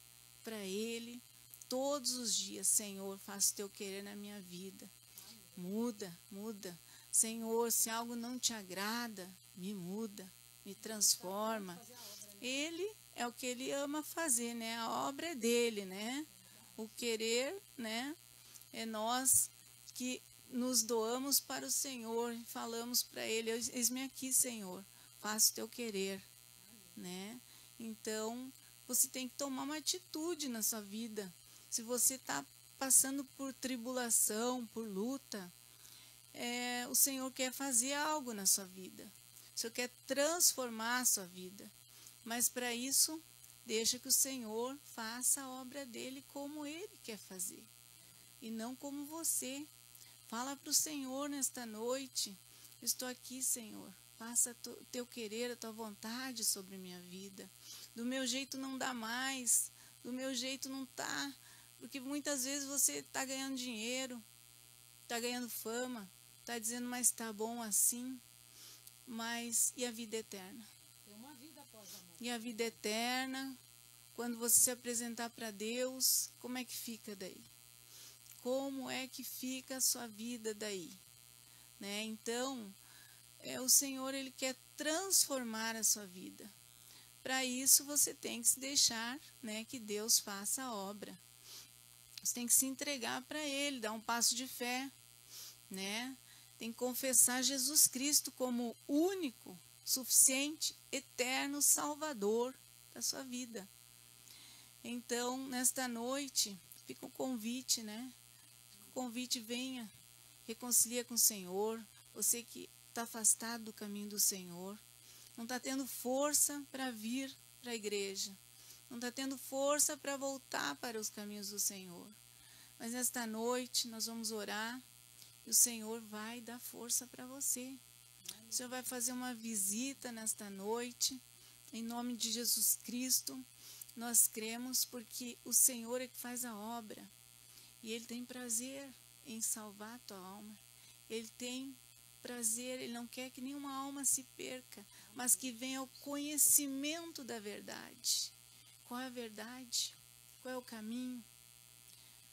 S6: para Ele todos os dias. Senhor, faça o teu querer na minha vida. Muda, muda. Senhor, se algo não te agrada, me muda, me transforma. Ele é o que Ele ama fazer, né? A obra é dEle, né? O querer, né? É nós que nos doamos para o Senhor e falamos para Ele, eis-me aqui, Senhor, faça o teu querer, né? Então, você tem que tomar uma atitude na sua vida. Se você está passando por tribulação, por luta, o Senhor quer fazer algo na sua vida. O Senhor quer transformar a sua vida. Mas para isso, deixa que o Senhor faça a obra dEle como Ele quer fazer. E não como você. Fala para o Senhor nesta noite. Estou aqui, Senhor. Faça o teu querer, a tua vontade sobre minha vida. Do meu jeito não dá mais. Do meu jeito não tá. Porque muitas vezes você está ganhando dinheiro, está ganhando fama, está dizendo, mas está bom assim. Mas e a vida eterna?
S7: Tem uma vida após a morte.
S6: E a vida eterna, quando você se apresentar para Deus, como é que fica daí? Como é que fica a sua vida daí? Né? Então, o Senhor, Ele quer transformar a sua vida. Para isso, você tem que se deixar, né, que Deus faça a obra. Você tem que se entregar para Ele, dar um passo de fé, né? Tem que confessar Jesus Cristo como único, suficiente, eterno Salvador da sua vida. Então, nesta noite, fica um convite, né? O convite, venha, reconcilia com o Senhor. Você que está afastado do caminho do Senhor, não está tendo força para vir para a igreja, não está tendo força para voltar para os caminhos do Senhor. Mas nesta noite nós vamos orar E o Senhor vai dar força para você. O Senhor vai fazer uma visita nesta noite. Em nome de Jesus Cristo, nós cremos porque o Senhor é que faz a obra. E Ele tem prazer em salvar a tua alma. Ele tem prazer, Ele não quer que nenhuma alma se perca, mas que venha ao conhecimento da verdade. Qual é a verdade? Qual é o caminho?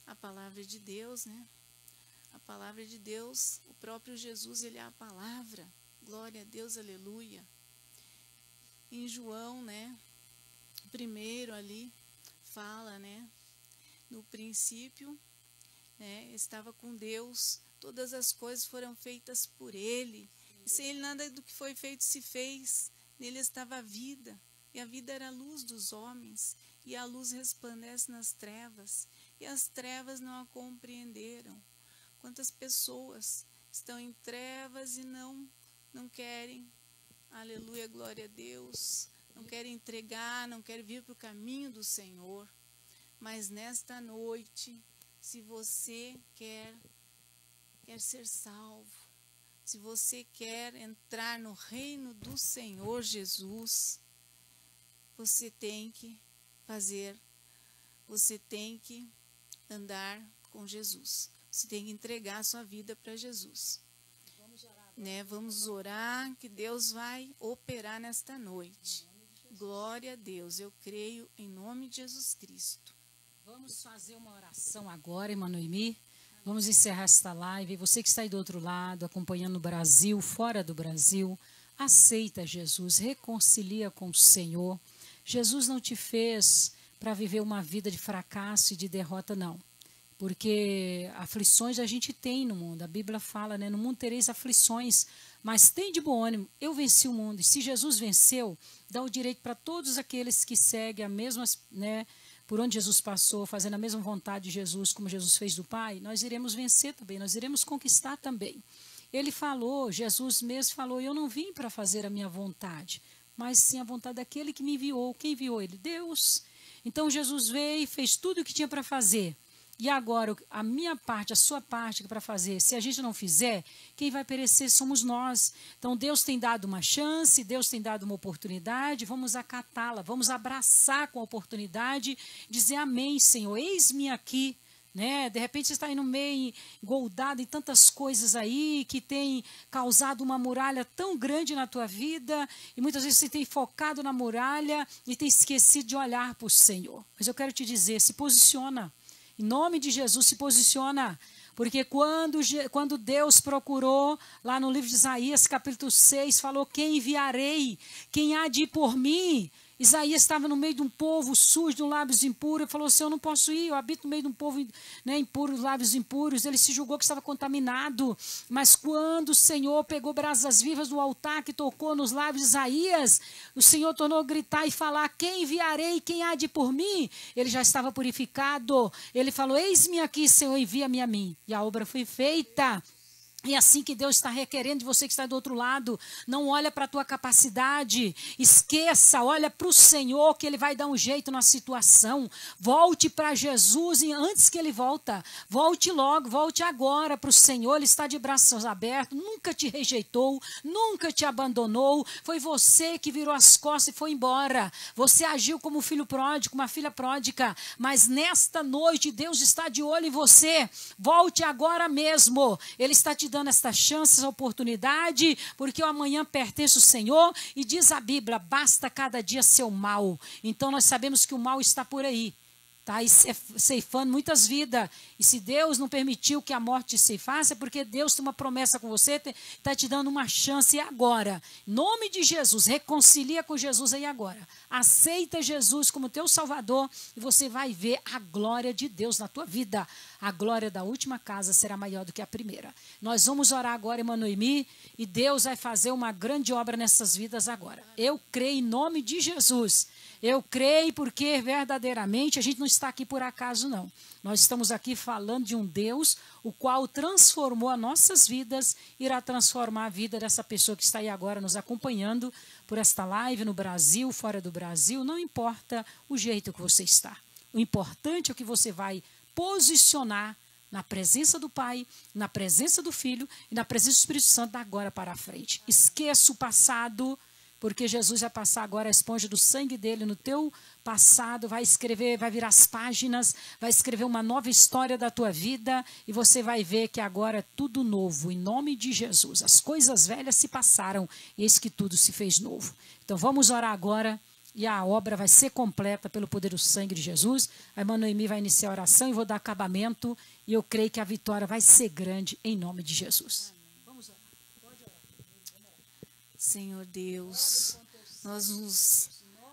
S6: A palavra de Deus, né? A palavra de Deus, o próprio Jesus, Ele é a palavra. Glória a Deus, aleluia. Em João, né? Primeiro ali, fala, né? No princípio, né? Estava com Deus, todas as coisas foram feitas por Ele. E sem Ele nada do que foi feito se fez. Nele estava a vida, e a vida era a luz dos homens. E a luz resplandece nas trevas, e as trevas não a compreenderam. Quantas pessoas estão em trevas e não querem, aleluia, glória a Deus, não querem entregar, não querem vir para o caminho do Senhor. Mas nesta noite, se você quer ser salvo, se você quer entrar no reino do Senhor Jesus, você tem que andar com Jesus. Você tem que entregar a sua vida para Jesus. Vamos orar, que Deus vai operar nesta noite. Glória a Deus, eu creio em nome de Jesus Cristo.
S7: Vamos fazer uma oração agora, irmã Noemi. Vamos encerrar esta live. Você que está aí do outro lado, acompanhando o Brasil, fora do Brasil, aceita Jesus, reconcilia com o Senhor. Jesus não te fez para viver uma vida de fracasso e de derrota, não. Porque aflições a gente tem no mundo. A Bíblia fala, né? No mundo tereis aflições, mas tem de bom ânimo. Eu venci o mundo. E se Jesus venceu, dá o direito para todos aqueles que seguem a mesma, né? Por onde Jesus passou, fazendo a mesma vontade de Jesus, como Jesus fez do Pai, nós iremos vencer também, nós iremos conquistar também. Ele falou, Jesus mesmo falou, eu não vim para fazer a minha vontade, mas sim a vontade daquele que me enviou. Quem enviou ele? Deus. Então Jesus veio e fez tudo o que tinha para fazer. E agora, a minha parte, a sua parte para fazer, se a gente não fizer, quem vai perecer somos nós. Então, Deus tem dado uma chance, Deus tem dado uma oportunidade, vamos acatá-la, vamos abraçar com a oportunidade, dizer amém, Senhor, eis-me aqui. Né? De repente você está aí no meio, engoldado em tantas coisas aí, que tem causado uma muralha tão grande na tua vida, e muitas vezes você tem focado na muralha e tem esquecido de olhar para o Senhor. Mas eu quero te dizer, se posiciona. Em nome de Jesus, se posiciona. Porque quando Deus procurou, lá no livro de Isaías, capítulo 6, falou, quem enviarei? Quem há de ir por mim? Isaías estava no meio de um povo sujo, de lábios impuros, e falou assim, eu não posso ir, eu habito no meio de um povo, né, impuro, lábios impuros. Ele se julgou que estava contaminado. Mas quando o Senhor pegou brasas vivas do altar que tocou nos lábios de Isaías, o Senhor tornou a gritar e falar, quem enviarei, quem há de ir por mim? Ele já estava purificado. Ele falou, eis-me aqui, Senhor, envia-me a mim. E a obra foi feita. E assim que Deus está requerendo de você que está do outro lado, não olha para a tua capacidade, esqueça, olha para o Senhor que Ele vai dar um jeito na situação. Volte para Jesus e antes que Ele volte logo, volte agora para o Senhor. Ele está de braços abertos, nunca te rejeitou, nunca te abandonou. Foi você que virou as costas e foi embora. Você agiu como um filho pródigo, uma filha pródiga, mas nesta noite Deus está de olho em você. Volte agora mesmo. Ele está te dando esta chance, essa oportunidade, porque o amanhã pertence ao Senhor, e diz a Bíblia, basta cada dia seu mal. Então nós sabemos que o mal está por aí, tá? E ceifando muitas vidas. E se Deus não permitiu que a morte te ceifasse, é porque Deus tem uma promessa com você, está te dando uma chance. E agora, em nome de Jesus, reconcilia com Jesus aí agora. Aceita Jesus como teu Salvador e você vai ver a glória de Deus na tua vida. A glória da última casa será maior do que a primeira. Nós vamos orar agora, irmã Noemi, e Deus vai fazer uma grande obra nessas vidas agora. Eu creio em nome de Jesus. Eu creio porque verdadeiramente a gente não está aqui por acaso, não. Nós estamos aqui falando de um Deus, o qual transformou as nossas vidas, irá transformar a vida dessa pessoa que está aí agora nos acompanhando por esta live no Brasil, fora do Brasil. Não importa o jeito que você está. O importante é o que você vai posicionar na presença do Pai, na presença do Filho e na presença do Espírito Santo da agora para a frente. Esqueça o passado, porque Jesus vai passar agora a esponja do sangue dele no teu passado, vai escrever, vai virar as páginas, vai escrever uma nova história da tua vida e você vai ver que agora é tudo novo, em nome de Jesus. As coisas velhas se passaram, eis que tudo se fez novo. Então vamos orar agora e a obra vai ser completa pelo poder do sangue de Jesus. A irmã Noemi vai iniciar a oração e vou dar acabamento e eu creio que a vitória vai ser grande em nome de Jesus.
S6: Senhor Deus,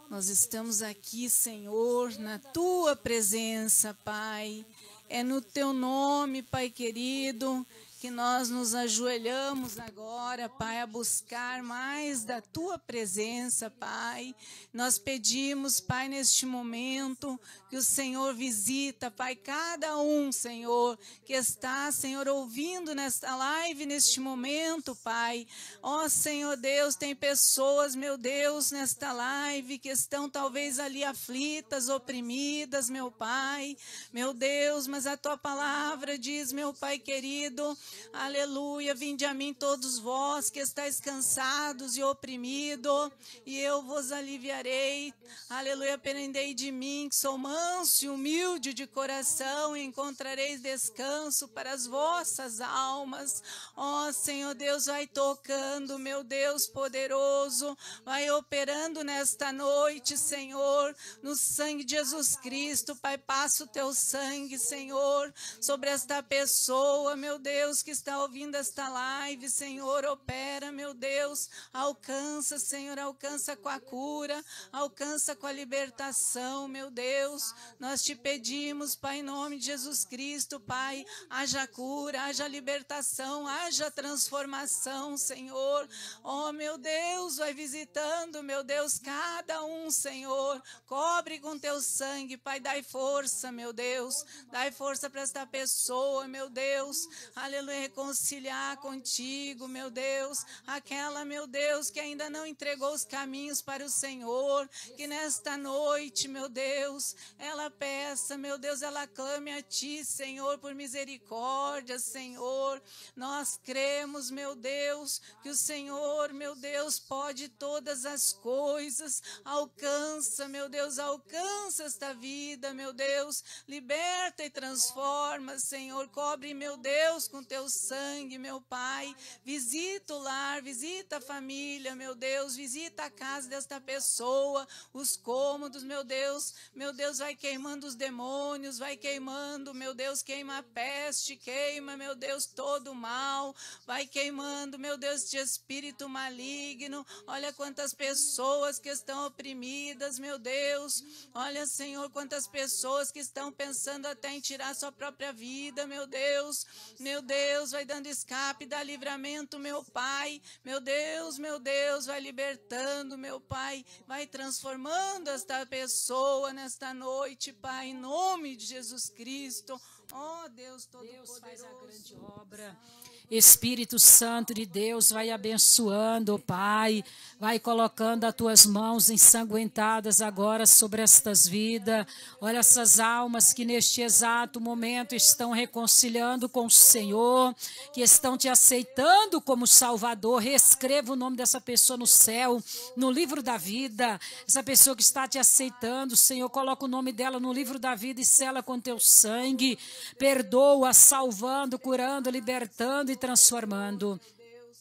S6: nós estamos aqui, Senhor, na Tua presença, Pai. É no Teu nome, Pai querido, que nós nos ajoelhamos agora, Pai, a buscar mais da Tua presença, Pai. Nós pedimos, Pai, neste momento, que o Senhor visita, Pai, cada um, Senhor, que está, Senhor, ouvindo nesta live, neste momento, Pai. Ó, Senhor Deus, tem pessoas, meu Deus, nesta live, que estão talvez ali aflitas, oprimidas, meu Pai. Meu Deus, mas a Tua palavra diz, meu Pai querido, aleluia, vinde a mim todos vós que estáis cansados e oprimidos, e eu vos aliviarei. Aleluia, aprendei de mim, que sou manso e humilde de coração, e encontrareis descanso para as vossas almas. Ó Senhor Deus, vai tocando, meu Deus poderoso, vai operando nesta noite, Senhor, no sangue de Jesus Cristo. Pai, passa o teu sangue, Senhor, sobre esta pessoa, meu Deus, que está ouvindo esta live, Senhor, opera, meu Deus, alcança, Senhor, alcança com a cura, alcança com a libertação, meu Deus. Nós te pedimos, Pai, em nome de Jesus Cristo, Pai, haja cura, haja libertação, haja transformação, Senhor. Oh, meu Deus, vai visitando, meu Deus, cada um, Senhor, cobre com teu sangue, Pai, dai força, meu Deus, dai força para esta pessoa, meu Deus, aleluia, reconciliar contigo, meu Deus, aquela, meu Deus, que ainda não entregou os caminhos para o Senhor, que nesta noite, meu Deus, ela peça, meu Deus, ela clame a ti, Senhor, por misericórdia, Senhor. Nós cremos, meu Deus, que o Senhor, meu Deus, pode todas as coisas. Alcança, meu Deus, alcança esta vida, meu Deus, liberta e transforma, Senhor, cobre, meu Deus, com teu sangue, meu Pai, visita o lar, visita a família, meu Deus, visita a casa desta pessoa, os cômodos, meu Deus, vai queimando os demônios, vai queimando, meu Deus, queima a peste, queima, meu Deus, todo o mal, vai queimando, meu Deus, de espírito maligno. Olha quantas pessoas que estão oprimidas, meu Deus, olha, Senhor, quantas pessoas que estão pensando até em tirar sua própria vida, meu Deus, vai dando escape, dá livramento, meu Pai, meu Deus, vai libertando, meu Pai, vai transformando esta pessoa nesta noite, Pai, em nome de Jesus Cristo. Ó Deus Todo-Poderoso,
S7: Deus faz a grande obra. Espírito Santo de Deus vai abençoando, Pai, vai colocando as tuas mãos ensanguentadas agora sobre estas vidas. Olha essas almas que neste exato momento estão reconciliando com o Senhor, que estão te aceitando como Salvador. Reescreva o nome dessa pessoa no céu, no livro da vida. Essa pessoa que está te aceitando, Senhor, coloca o nome dela no livro da vida e sela com teu sangue. Perdoa, salvando, curando, libertando e transformando.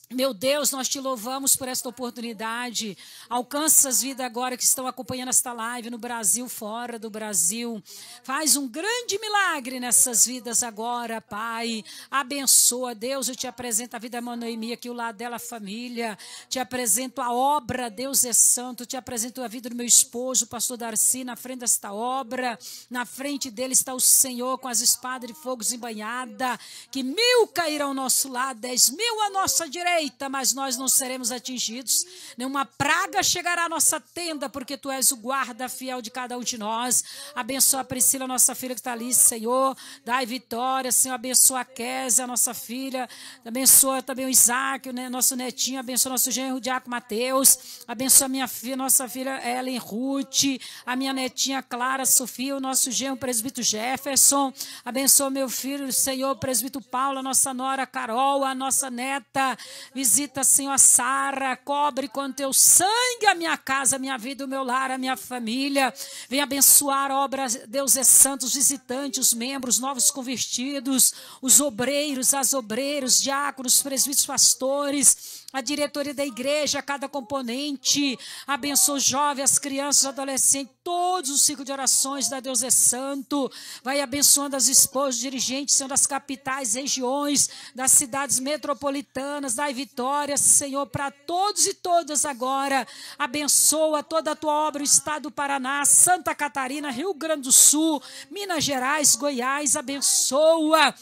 S7: Meu Deus, nós te louvamos por esta oportunidade. Alcança as vidas agora que estão acompanhando esta live no Brasil, fora do Brasil. Faz um grande milagre nessas vidas agora, Pai. Abençoa, Deus. Eu te apresento a vida da Noemi aqui, o lado dela, a família. Te apresento a obra, Deus é santo. Te apresento a vida do meu esposo, o pastor Darcy, na frente desta obra. Na frente dele está o Senhor com as espadas de fogo embanhadas. Que 1000 cairão ao nosso lado, 10.000 à nossa direita. seita, mas nós não seremos atingidos. Nenhuma praga chegará à nossa tenda, porque tu és o guarda fiel de cada um de nós. Abençoa a Priscila, nossa filha que está ali, Senhor. Dai vitória, Senhor. Abençoa a Kézia, a nossa filha. Abençoa também o Isaac, nosso netinho. Abençoa nosso genro, o Diácono Mateus. Abençoa a minha filha, nossa filha Ellen Ruth. A minha netinha Clara Sofia, o nosso genro, o presbítero Jefferson. Abençoa meu filho, Senhor, o presbítero Paulo, a nossa nora Carol, a nossa neta. Visita, Senhor, a Sara. Cobre com teu sangue a minha casa, a minha vida, o meu lar, a minha família. Vem abençoar a obra, Deus é santo, os visitantes, os membros, novos convertidos, os obreiros, as obreiros, diáconos, presbíteros, pastores, a diretoria da igreja, cada componente. Abençoa os jovens, as crianças, os adolescentes, todos os ciclos de orações da Deus é Santo. Vai abençoando as esposas, dirigentes, Senhor, das capitais, regiões, das cidades metropolitanas. Dai vitória, Senhor, para todos e todas agora. Abençoa toda a tua obra, o estado do Paraná, Santa Catarina, Rio Grande do Sul, Minas Gerais, Goiás. Abençoa.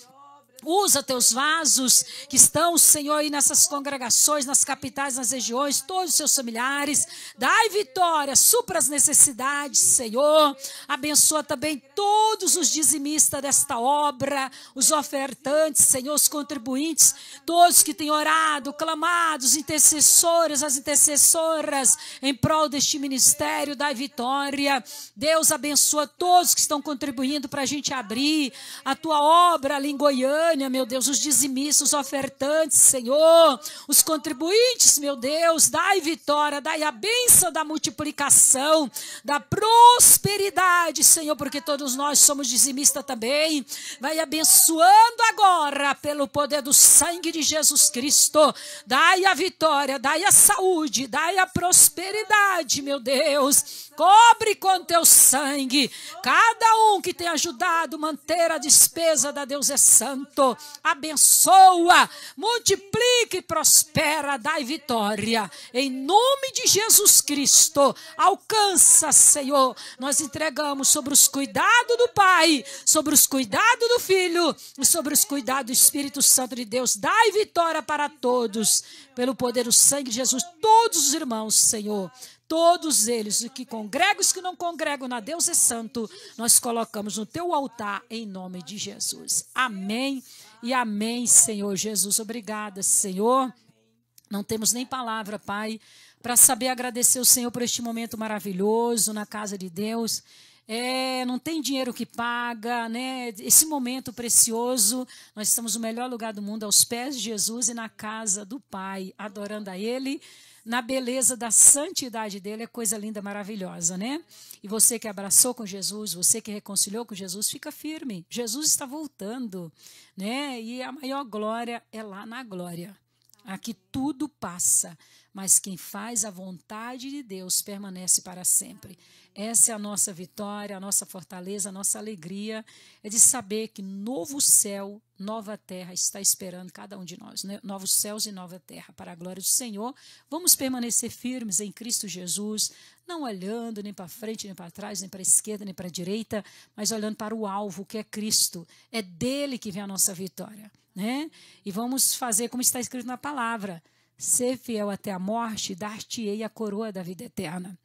S7: Usa teus vasos que estão, Senhor, aí nessas congregações, nas capitais, nas regiões, todos os seus familiares. Dai vitória, supra as necessidades, Senhor. Abençoa também todos os dizimistas desta obra, os ofertantes, Senhor, os contribuintes, todos que têm orado, clamado, os intercessores, as intercessoras em prol deste ministério. Dai vitória. Deus abençoa todos que estão contribuindo para a gente abrir a tua obra ali em Goiânia. Meu Deus, os dizimistas, os ofertantes, Senhor, os contribuintes, meu Deus, dai vitória, dai a bênção da multiplicação, da prosperidade, Senhor, porque todos nós somos dizimistas também. Vai abençoando agora, pelo poder do sangue de Jesus Cristo, dai a vitória, dai a saúde, dai a prosperidade, meu Deus. Cobre com teu sangue cada um que tem ajudado a manter a despesa da Deus é Santo. Abençoa, multiplica e prospera, dai vitória. Em nome de Jesus Cristo, alcança, Senhor. Nós entregamos sobre os cuidados do Pai, sobre os cuidados do Filho e sobre os cuidados do Espírito Santo de Deus. Dai vitória para todos, pelo poder do sangue de Jesus. Todos os irmãos, Senhor, todos eles, os que congregam e os que não congregam na Deus é Santo, nós colocamos no teu altar em nome de Jesus. Amém e amém, Senhor Jesus. Obrigada, Senhor. Não temos nem palavra, Pai, para saber agradecer o Senhor por este momento maravilhoso na casa de Deus. Não tem dinheiro que paga, né? Esse momento precioso, nós estamos no melhor lugar do mundo, aos pés de Jesus e na casa do Pai, adorando a Ele, na beleza da santidade dele. É coisa linda, maravilhosa, né? E você que abraçou com Jesus, você que reconciliou com Jesus, fica firme. Jesus está voltando, né? E a maior glória é lá na glória. Aqui tudo passa, mas quem faz a vontade de Deus permanece para sempre. Essa é a nossa vitória, a nossa fortaleza, a nossa alegria, é de saber que novo céu, nova terra está esperando cada um de nós, né? Novos céus e nova terra, para a glória do Senhor. Vamos permanecer firmes em Cristo Jesus, não olhando nem para frente, nem para trás, nem para a esquerda, nem para a direita, mas olhando para o alvo, que é Cristo. É dele que vem a nossa vitória, né? E vamos fazer como está escrito na palavra: ser fiel até a morte, dar-te-ei a coroa da vida eterna.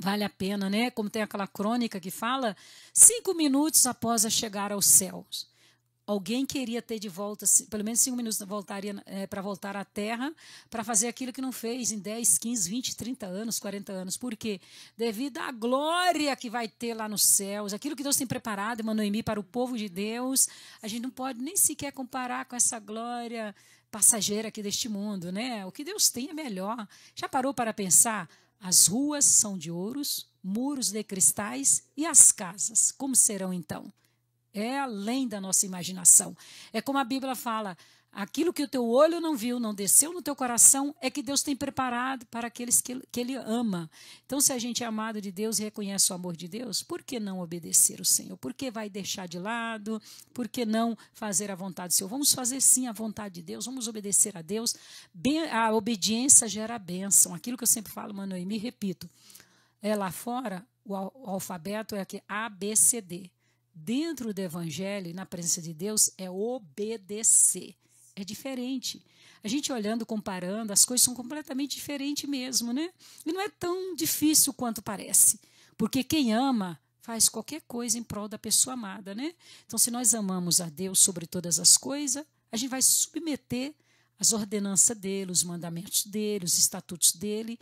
S7: Vale a pena, né? Como tem aquela crônica que fala, 5 minutos após a chegar aos céus. Alguém queria ter de volta, pelo menos 5 minutos para voltar à terra, para fazer aquilo que não fez em 10, 15, 20, 30 anos, 40 anos. Por quê? Devido à glória que vai ter lá nos céus, aquilo que Deus tem preparado, Manoimi, para o povo de Deus, a gente não pode nem sequer comparar com essa glória passageira aqui deste mundo, né? O que Deus tem é melhor. Já parou para pensar? As ruas são de ouros, muros de cristais, e as casas, como serão então? É além da nossa imaginação. É como a Bíblia fala, aquilo que o teu olho não viu, não desceu no teu coração, é que Deus tem preparado para aqueles que Ele ama. Então, se a gente é amado de Deus e reconhece o amor de Deus, por que não obedecer o Senhor? Por que vai deixar de lado? Por que não fazer a vontade do Senhor? Vamos fazer sim a vontade de Deus, vamos obedecer a Deus. A obediência gera bênção. Aquilo que eu sempre falo, mano, e me repito, lá fora, o alfabeto é aqui A, B, C, D. Dentro do evangelho, na presença de Deus, é obedecer. é diferente. A gente olhando, comparando, as coisas são completamente diferentes mesmo, né? E não é tão difícil quanto parece. Porque quem ama faz qualquer coisa em prol da pessoa amada, né? Então, se nós amamos a Deus sobre todas as coisas, a gente vai submeter as ordenanças dele, os mandamentos dele, os estatutos dele,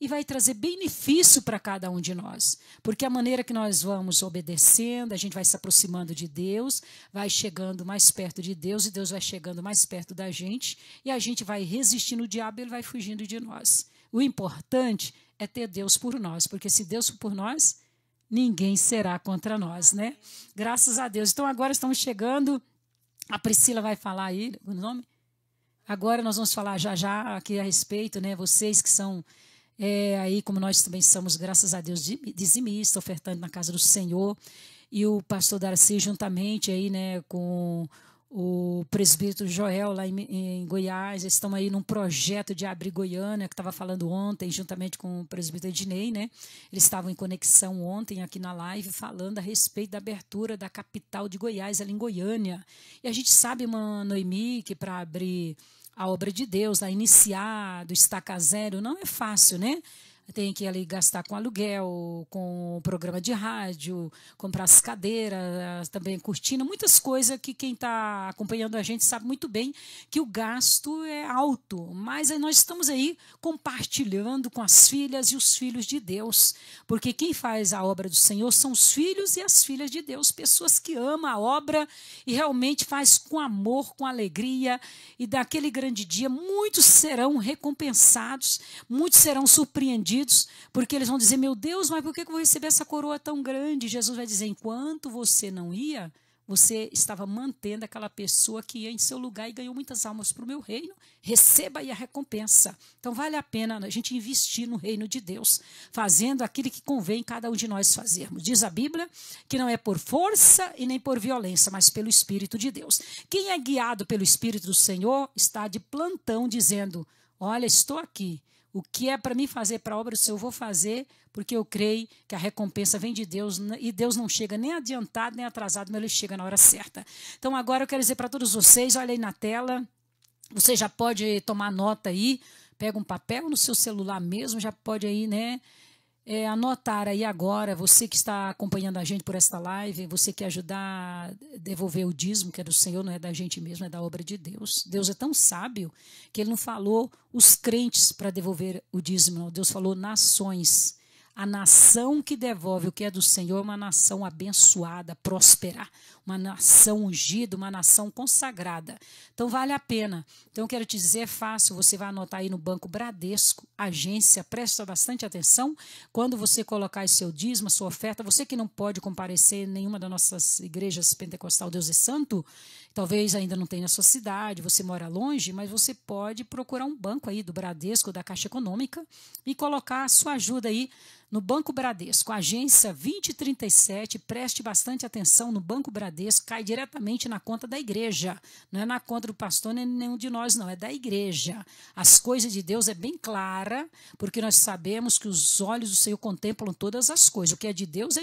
S7: e vai trazer benefício para cada um de nós. Porque a maneira que nós vamos obedecendo, a gente vai se aproximando de Deus, vai chegando mais perto de Deus, e Deus vai chegando mais perto da gente, e a gente vai resistindo ao diabo, ele vai fugindo de nós. O importante é ter Deus por nós, porque se Deus for por nós, ninguém será contra nós, né? Graças a Deus. Então agora estamos chegando, a Priscila vai falar aí o nome. Agora nós vamos falar já aqui a respeito, né? Vocês que são aí, como nós também somos, graças a Deus, dizimistas, ofertando na casa do Senhor, e o pastor Darcy juntamente aí, né, com o presbítero Joel lá em Goiás, eles estão aí num projeto de abrir Goiânia, que estava falando ontem, juntamente com o presbítero Ednei, né? Eles estavam em conexão ontem aqui na live, falando a respeito da abertura da capital de Goiás, ali em Goiânia. E a gente sabe, irmã Noemi, que para abrir a obra de Deus, a iniciar do estaca zero, não é fácil, né? Tem que ali gastar com aluguel, com o programa de rádio, comprar as cadeiras, também cortina, muitas coisas que quem está acompanhando a gente sabe muito bem que o gasto é alto. Mas nós estamos aí compartilhando com as filhas e os filhos de Deus, porque quem faz a obra do Senhor são os filhos e as filhas de Deus, pessoas que amam a obra e realmente faz com amor, com alegria, e daquele grande dia muitos serão recompensados, muitos serão surpreendidos, porque eles vão dizer, meu Deus, mas por que eu vou receber essa coroa tão grande? Jesus vai dizer, enquanto você não ia, você estava mantendo aquela pessoa que ia em seu lugar e ganhou muitas almas para o meu reino, receba aí a recompensa. Então vale a pena a gente investir no reino de Deus, fazendo aquilo que convém cada um de nós fazermos. Diz a Bíblia que não é por força e nem por violência, mas pelo Espírito de Deus. Quem é guiado pelo Espírito do Senhor está de plantão dizendo, olha, estou aqui. O que é para mim fazer para a obra do Senhor, eu vou fazer, porque eu creio que a recompensa vem de Deus, e Deus não chega nem adiantado, nem atrasado, mas Ele chega na hora certa. Então agora eu quero dizer para todos vocês, olha aí na tela, você já pode tomar nota aí, pega um papel no seu celular mesmo, já pode aí, né, anotar aí agora, você que está acompanhando a gente por esta live, você que ajudar a devolver o dízimo, que é do Senhor, não é da gente mesmo, é da obra de Deus. Deus é tão sábio que Ele não falou os crentes para devolver o dízimo, não. Deus falou nações. A nação que devolve o que é do Senhor é uma nação abençoada, próspera, uma nação ungida, uma nação consagrada. Então vale a pena. Então eu quero te dizer, é fácil, você vai anotar aí no Banco Bradesco, agência, presta bastante atenção, quando você colocar o seu dízimo, a sua oferta, você que não pode comparecer em nenhuma das nossas igrejas pentecostal Deus é Santo, talvez ainda não tenha na sua cidade, você mora longe, mas você pode procurar um banco aí do Bradesco, da Caixa Econômica, e colocar a sua ajuda aí no Banco Bradesco, agência 2037, preste bastante atenção no Banco Bradesco, cai diretamente na conta da igreja, não é na conta do pastor nem nenhum de nós não, é da igreja. As coisas de Deus é bem clara, porque nós sabemos que os olhos do Senhor contemplam todas as coisas, o que é de Deus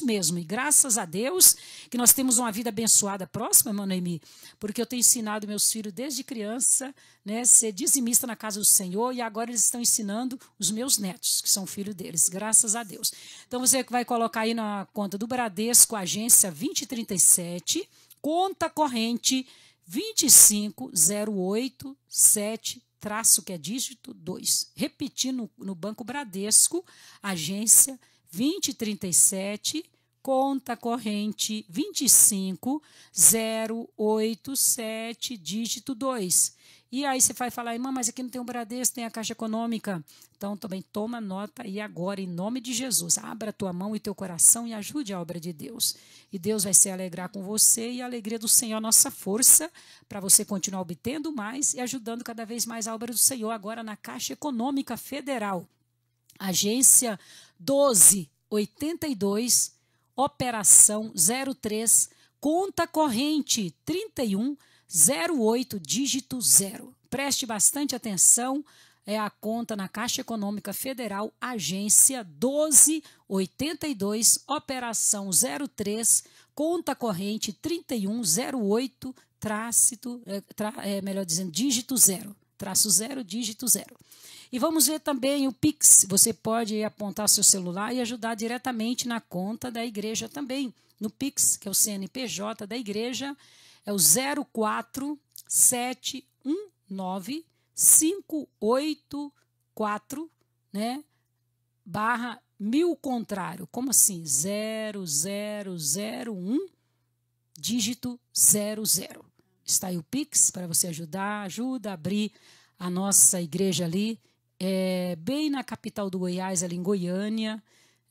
S7: mesmo, e graças a Deus que nós temos uma vida abençoada próxima, irmã Noemi, porque eu tenho ensinado meus filhos desde criança, né, ser dizimista na casa do Senhor, e agora eles estão ensinando os meus netos, que são filhos deles, graças a Deus. Então você vai colocar aí na conta do Bradesco, agência 2037, conta corrente 25087, traço que é dígito 2. Repetindo no Banco Bradesco, agência 2037, conta corrente 25087, dígito 2. E aí você vai falar, irmã, mas aqui não tem o Bradesco, tem a Caixa Econômica. Então também toma nota aí agora, em nome de Jesus. Abra a tua mão e teu coração e ajude a obra de Deus. E Deus vai se alegrar com você, e a alegria do Senhor é a nossa força para você continuar obtendo mais e ajudando cada vez mais a obra do Senhor agora na Caixa Econômica Federal. Agência 1282, operação 03, conta corrente 3108, dígito 0. Preste bastante atenção, é a conta na Caixa Econômica Federal, agência 1282, operação 03, conta corrente 3108, melhor dizendo, dígito 0. Traço 0, dígito 0. E vamos ver também o Pix. Você pode apontar seu celular e ajudar diretamente na conta da igreja também. No Pix, que é o CNPJ da igreja, é o 04719-584, né, barra 1000 contrário. Como assim? 0001, dígito 00. Está aí o Pix para você ajuda a abrir a nossa igreja ali, bem na capital do Goiás, ali em Goiânia,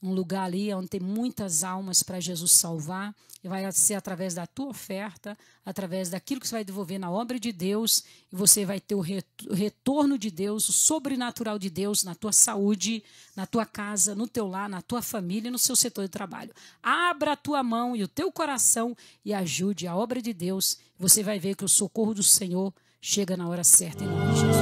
S7: um lugar ali onde tem muitas almas para Jesus salvar, e vai ser através da tua oferta, através daquilo que você vai devolver na obra de Deus, e você vai ter o retorno de Deus, o sobrenatural de Deus na tua saúde, na tua casa, no teu lar, na tua família e no seu setor de trabalho. Abra a tua mão e o teu coração e ajude a obra de Deus, você vai ver que o socorro do Senhor chega na hora certa, em nome de Jesus.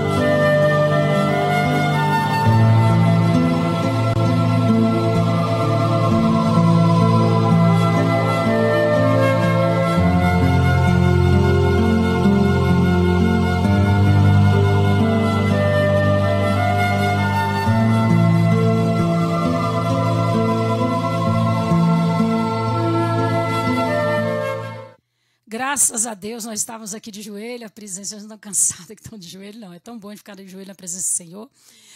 S7: Graças a Deus, nós estávamos aqui de joelho, a presença, não estão cansados que estão de joelho, não. É tão bom de ficar de joelho na presença do Senhor.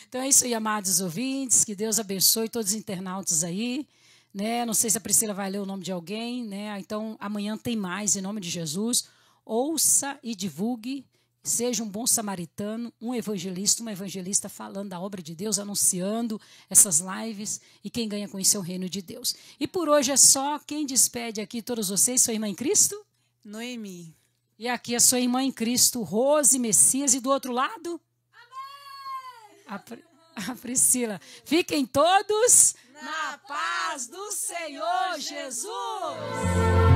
S7: Então é isso aí, amados ouvintes, que Deus abençoe todos os internautas aí, né? Não sei se a Priscila vai ler o nome de alguém, né? Então amanhã tem mais, em nome de Jesus. Ouça e divulgue, seja um bom samaritano, um evangelista, uma evangelista falando da obra de Deus, anunciando essas lives, e quem ganha com isso é o reino de Deus. E por hoje é só. Quem despede aqui todos vocês, sua irmã em Cristo?
S6: Noemi.
S7: E aqui a sua irmã em Cristo, Rose Messias. E do outro lado? Amém! A Priscila. Fiquem todos na paz do Senhor Jesus!